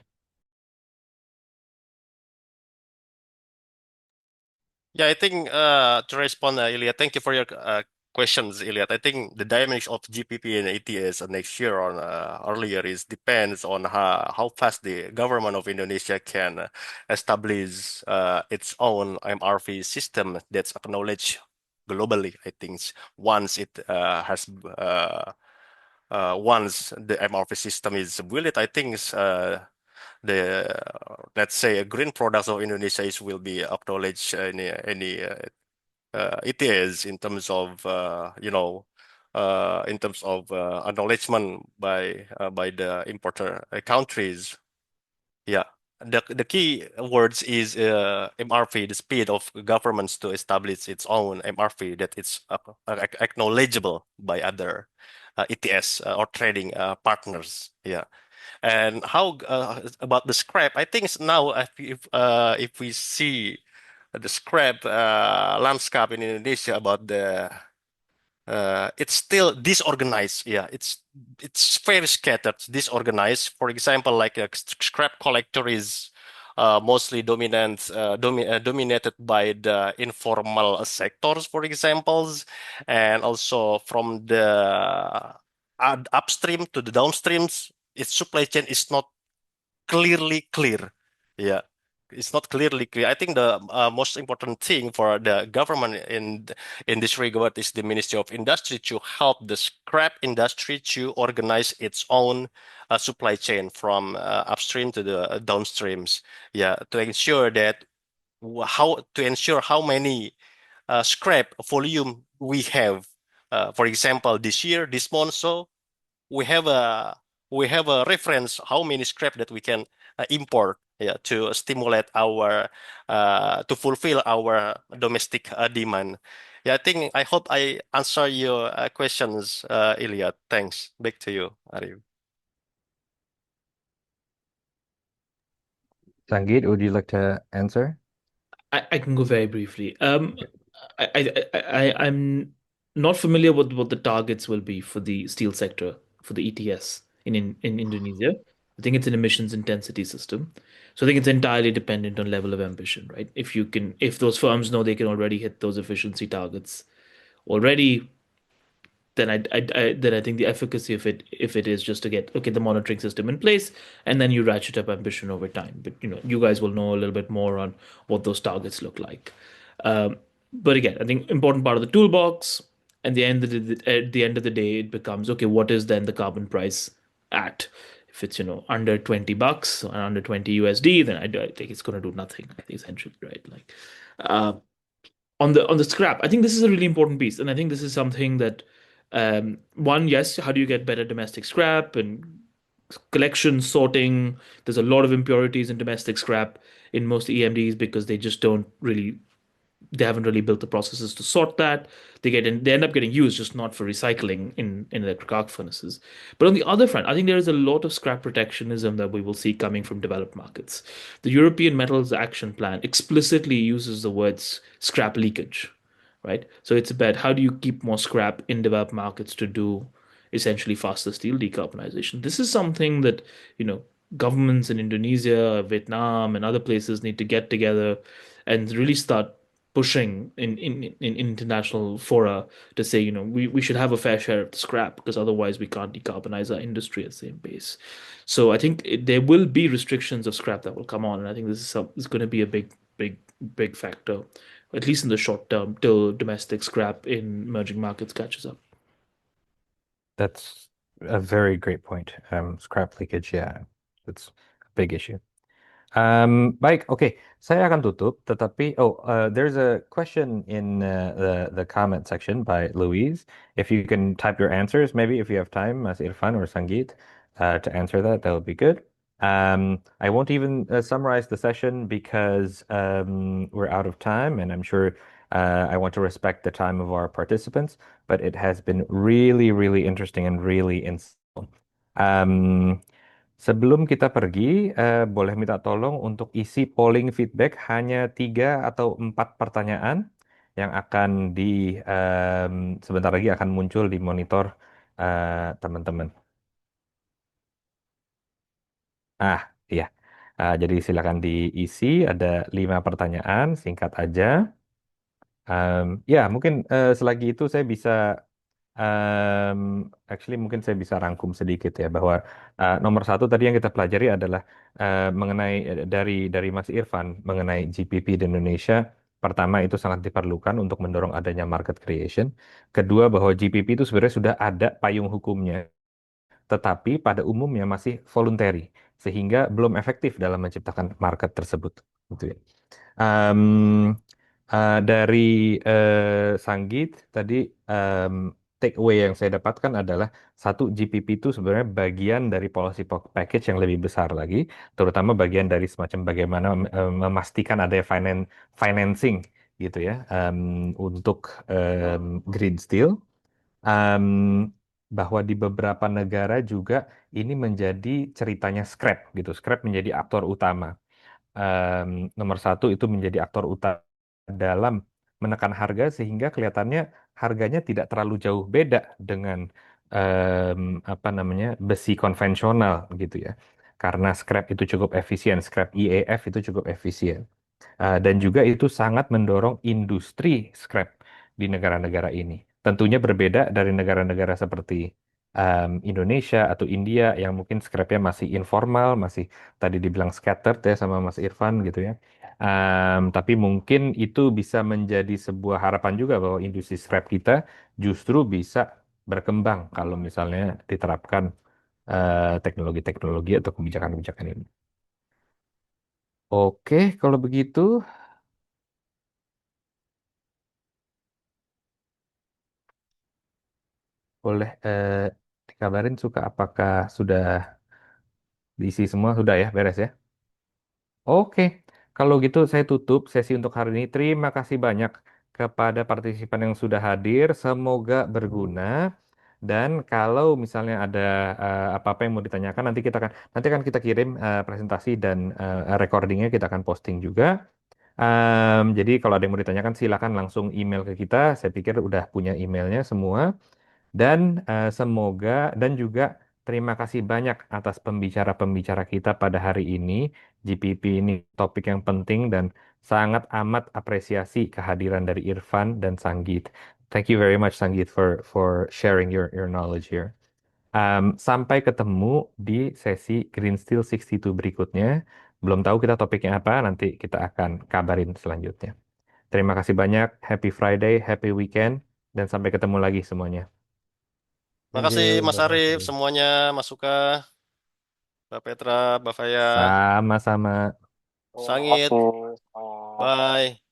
Yeah, I think to respond, Iliad, thank you for your questions, Iliad. I think the dynamics of GPP and ATS next year or earlier is depends on how fast the government of Indonesia can establish its own MRV system that's acknowledged globally. I think once it has once the MRV system is built, I think the let's say green products of Indonesia will be acknowledged in any ETS in terms of in terms of acknowledgement by the importer countries. Yeah. The key words is MRV, the speed of governments to establish its own MRV that it's acknowledgeable by other ETS or trading partners. Yeah. And how about the scrap? I think now if we see the scrap landscape in Indonesia about the it's still disorganized. Yeah, it's very scattered, disorganized. For example, like a scrap collector is mostly dominated by the informal sectors, for examples, and also from the upstream to the downstreams, its supply chain is not clearly clear. Yeah, it's not clearly clear. I think the most important thing for the government in this regard is the Ministry of Industry to help the scrap industry to organize its own supply chain from upstream to the downstreams. Yeah, to ensure that how many scrap volume we have. For example, this year, this month, so we have a reference how many scrap that we can import, yeah, to stimulate our to fulfill our domestic demand. Yeah, I hope I answer your questions, Iliad. Thanks. Back to you, Arif. Sangeet, would you like to answer? I can go very briefly. I'm not familiar with what the targets will be for the steel sector for the ETS in Indonesia. I think it's an emissions intensity system. So I think it's entirely dependent on level of ambition, right? If those firms know they can already hit those efficiency targets already, then I think the efficacy of it, if it is just to get the monitoring system in place, and then you ratchet up ambition over time. But you guys will know a little bit more on what those targets look like. But again, I think important part of the toolbox. And at the end of the day, it becomes okay. What is then the carbon price at? If it's under $20 or under 20 USD, then I think it's going to do nothing. I think essentially, right? Like on the scrap, I think this is a really important piece, and I think this is something that one, yes, how do you get better domestic scrap and collection sorting? There's a lot of impurities in domestic scrap in most EMDs because they haven't really built the processes to sort that. They end up getting used, just not for recycling in electric arc furnaces. But on the other front, I think there is a lot of scrap protectionism that we will see coming from developed markets. The European Metals Action Plan explicitly uses the words scrap leakage, right? So it's about how do you keep more scrap in developed markets to do essentially faster steel decarbonization. This is something that, governments in Indonesia, Vietnam, and other places need to get together and really start pushing in international fora to say, we should have a fair share of the scrap because otherwise we can't decarbonize our industry at the same pace. So I think there will be restrictions of scrap that will come on, and I think this is going to be a big factor, at least in the short term, till domestic scrap in emerging markets catches up. That's a very great point. Scrap leakage, yeah, that's a big issue. Baik, oke. Saya akan tutup, tetapi there's a question in the comment section by Louise. If you can type your answers, maybe if you have time, Mas Irfan or Sangeet, to answer that would be good. I won't even summarize the session because we're out of time, and I'm sure I want to respect the time of our participants, but it has been really, really interesting and really insightful. Sebelum kita pergi, boleh minta tolong untuk isi polling feedback hanya 3 atau 4 pertanyaan yang akan sebentar lagi akan muncul di monitor teman-teman. Ah, iya. Jadi silakan diisi. Ada 5 pertanyaan, singkat aja. Ya, mungkin selagi itu saya bisa, um, actually mungkin saya bisa rangkum sedikit ya bahwa nomor satu tadi yang kita pelajari adalah mengenai dari Mas Irfan mengenai GPP di Indonesia. Pertama itu sangat diperlukan untuk mendorong adanya market creation. Kedua bahwa GPP itu sebenarnya sudah ada payung hukumnya, tetapi pada umumnya masih voluntary sehingga belum efektif dalam menciptakan market tersebut. Gitu ya. Em, dari Sanggit tadi, em, take away yang saya dapatkan adalah satu, GPP itu sebenarnya bagian dari policy package yang lebih besar lagi, terutama bagian dari semacam bagaimana memastikan ada financing gitu ya, untuk green steel. Em, bahwa di beberapa negara juga ini menjadi ceritanya scrap gitu. Scrap menjadi aktor utama. Nomor satu itu menjadi aktor utama dalam menekan harga sehingga kelihatannya harganya tidak terlalu jauh beda dengan apa namanya besi konvensional gitu ya. Karena scrap itu cukup efisien, scrap EAF itu cukup efisien. Dan juga itu sangat mendorong industri scrap di negara-negara ini. Tentunya berbeda dari negara-negara seperti Indonesia atau India yang mungkin scrapnya masih informal, masih tadi dibilang scattered ya sama Mas Irfan gitu ya. Tapi mungkin itu bisa menjadi sebuah harapan juga bahwa industri scrap kita justru bisa berkembang kalau misalnya diterapkan teknologi-teknologi atau kebijakan-kebijakan ini. Oke, kalau begitu boleh dikabarin suka apakah sudah diisi semua, sudah ya, beres ya? Oke, kalau gitu saya tutup sesi untuk hari ini. Terima kasih banyak kepada partisipan yang sudah hadir. Semoga berguna. Dan kalau misalnya ada apa-apa yang mau ditanyakan, nanti akan kita kirim presentasi dan recordingnya kita akan posting juga. Jadi kalau ada yang mau ditanyakan silakan langsung email ke kita. Saya pikir udah punya emailnya semua. Dan semoga dan juga terima kasih banyak atas pembicara-pembicara kita pada hari ini. GPP ini topik yang penting dan sangat amat apresiasi kehadiran dari Irfan dan Sanggit. Thank you very much Sanggit for sharing your knowledge here. Sampai ketemu di sesi Green Steel 62 berikutnya. Belum tahu kita topiknya apa, nanti kita akan kabarin selanjutnya. Terima kasih banyak. Happy Friday, happy weekend, dan sampai ketemu lagi semuanya. Thank Makasih you. Mas Arif Bye. semuanya, Mas Suka, Mbak Petra, Mbak Faya, Sama-sama. Sangit, bye.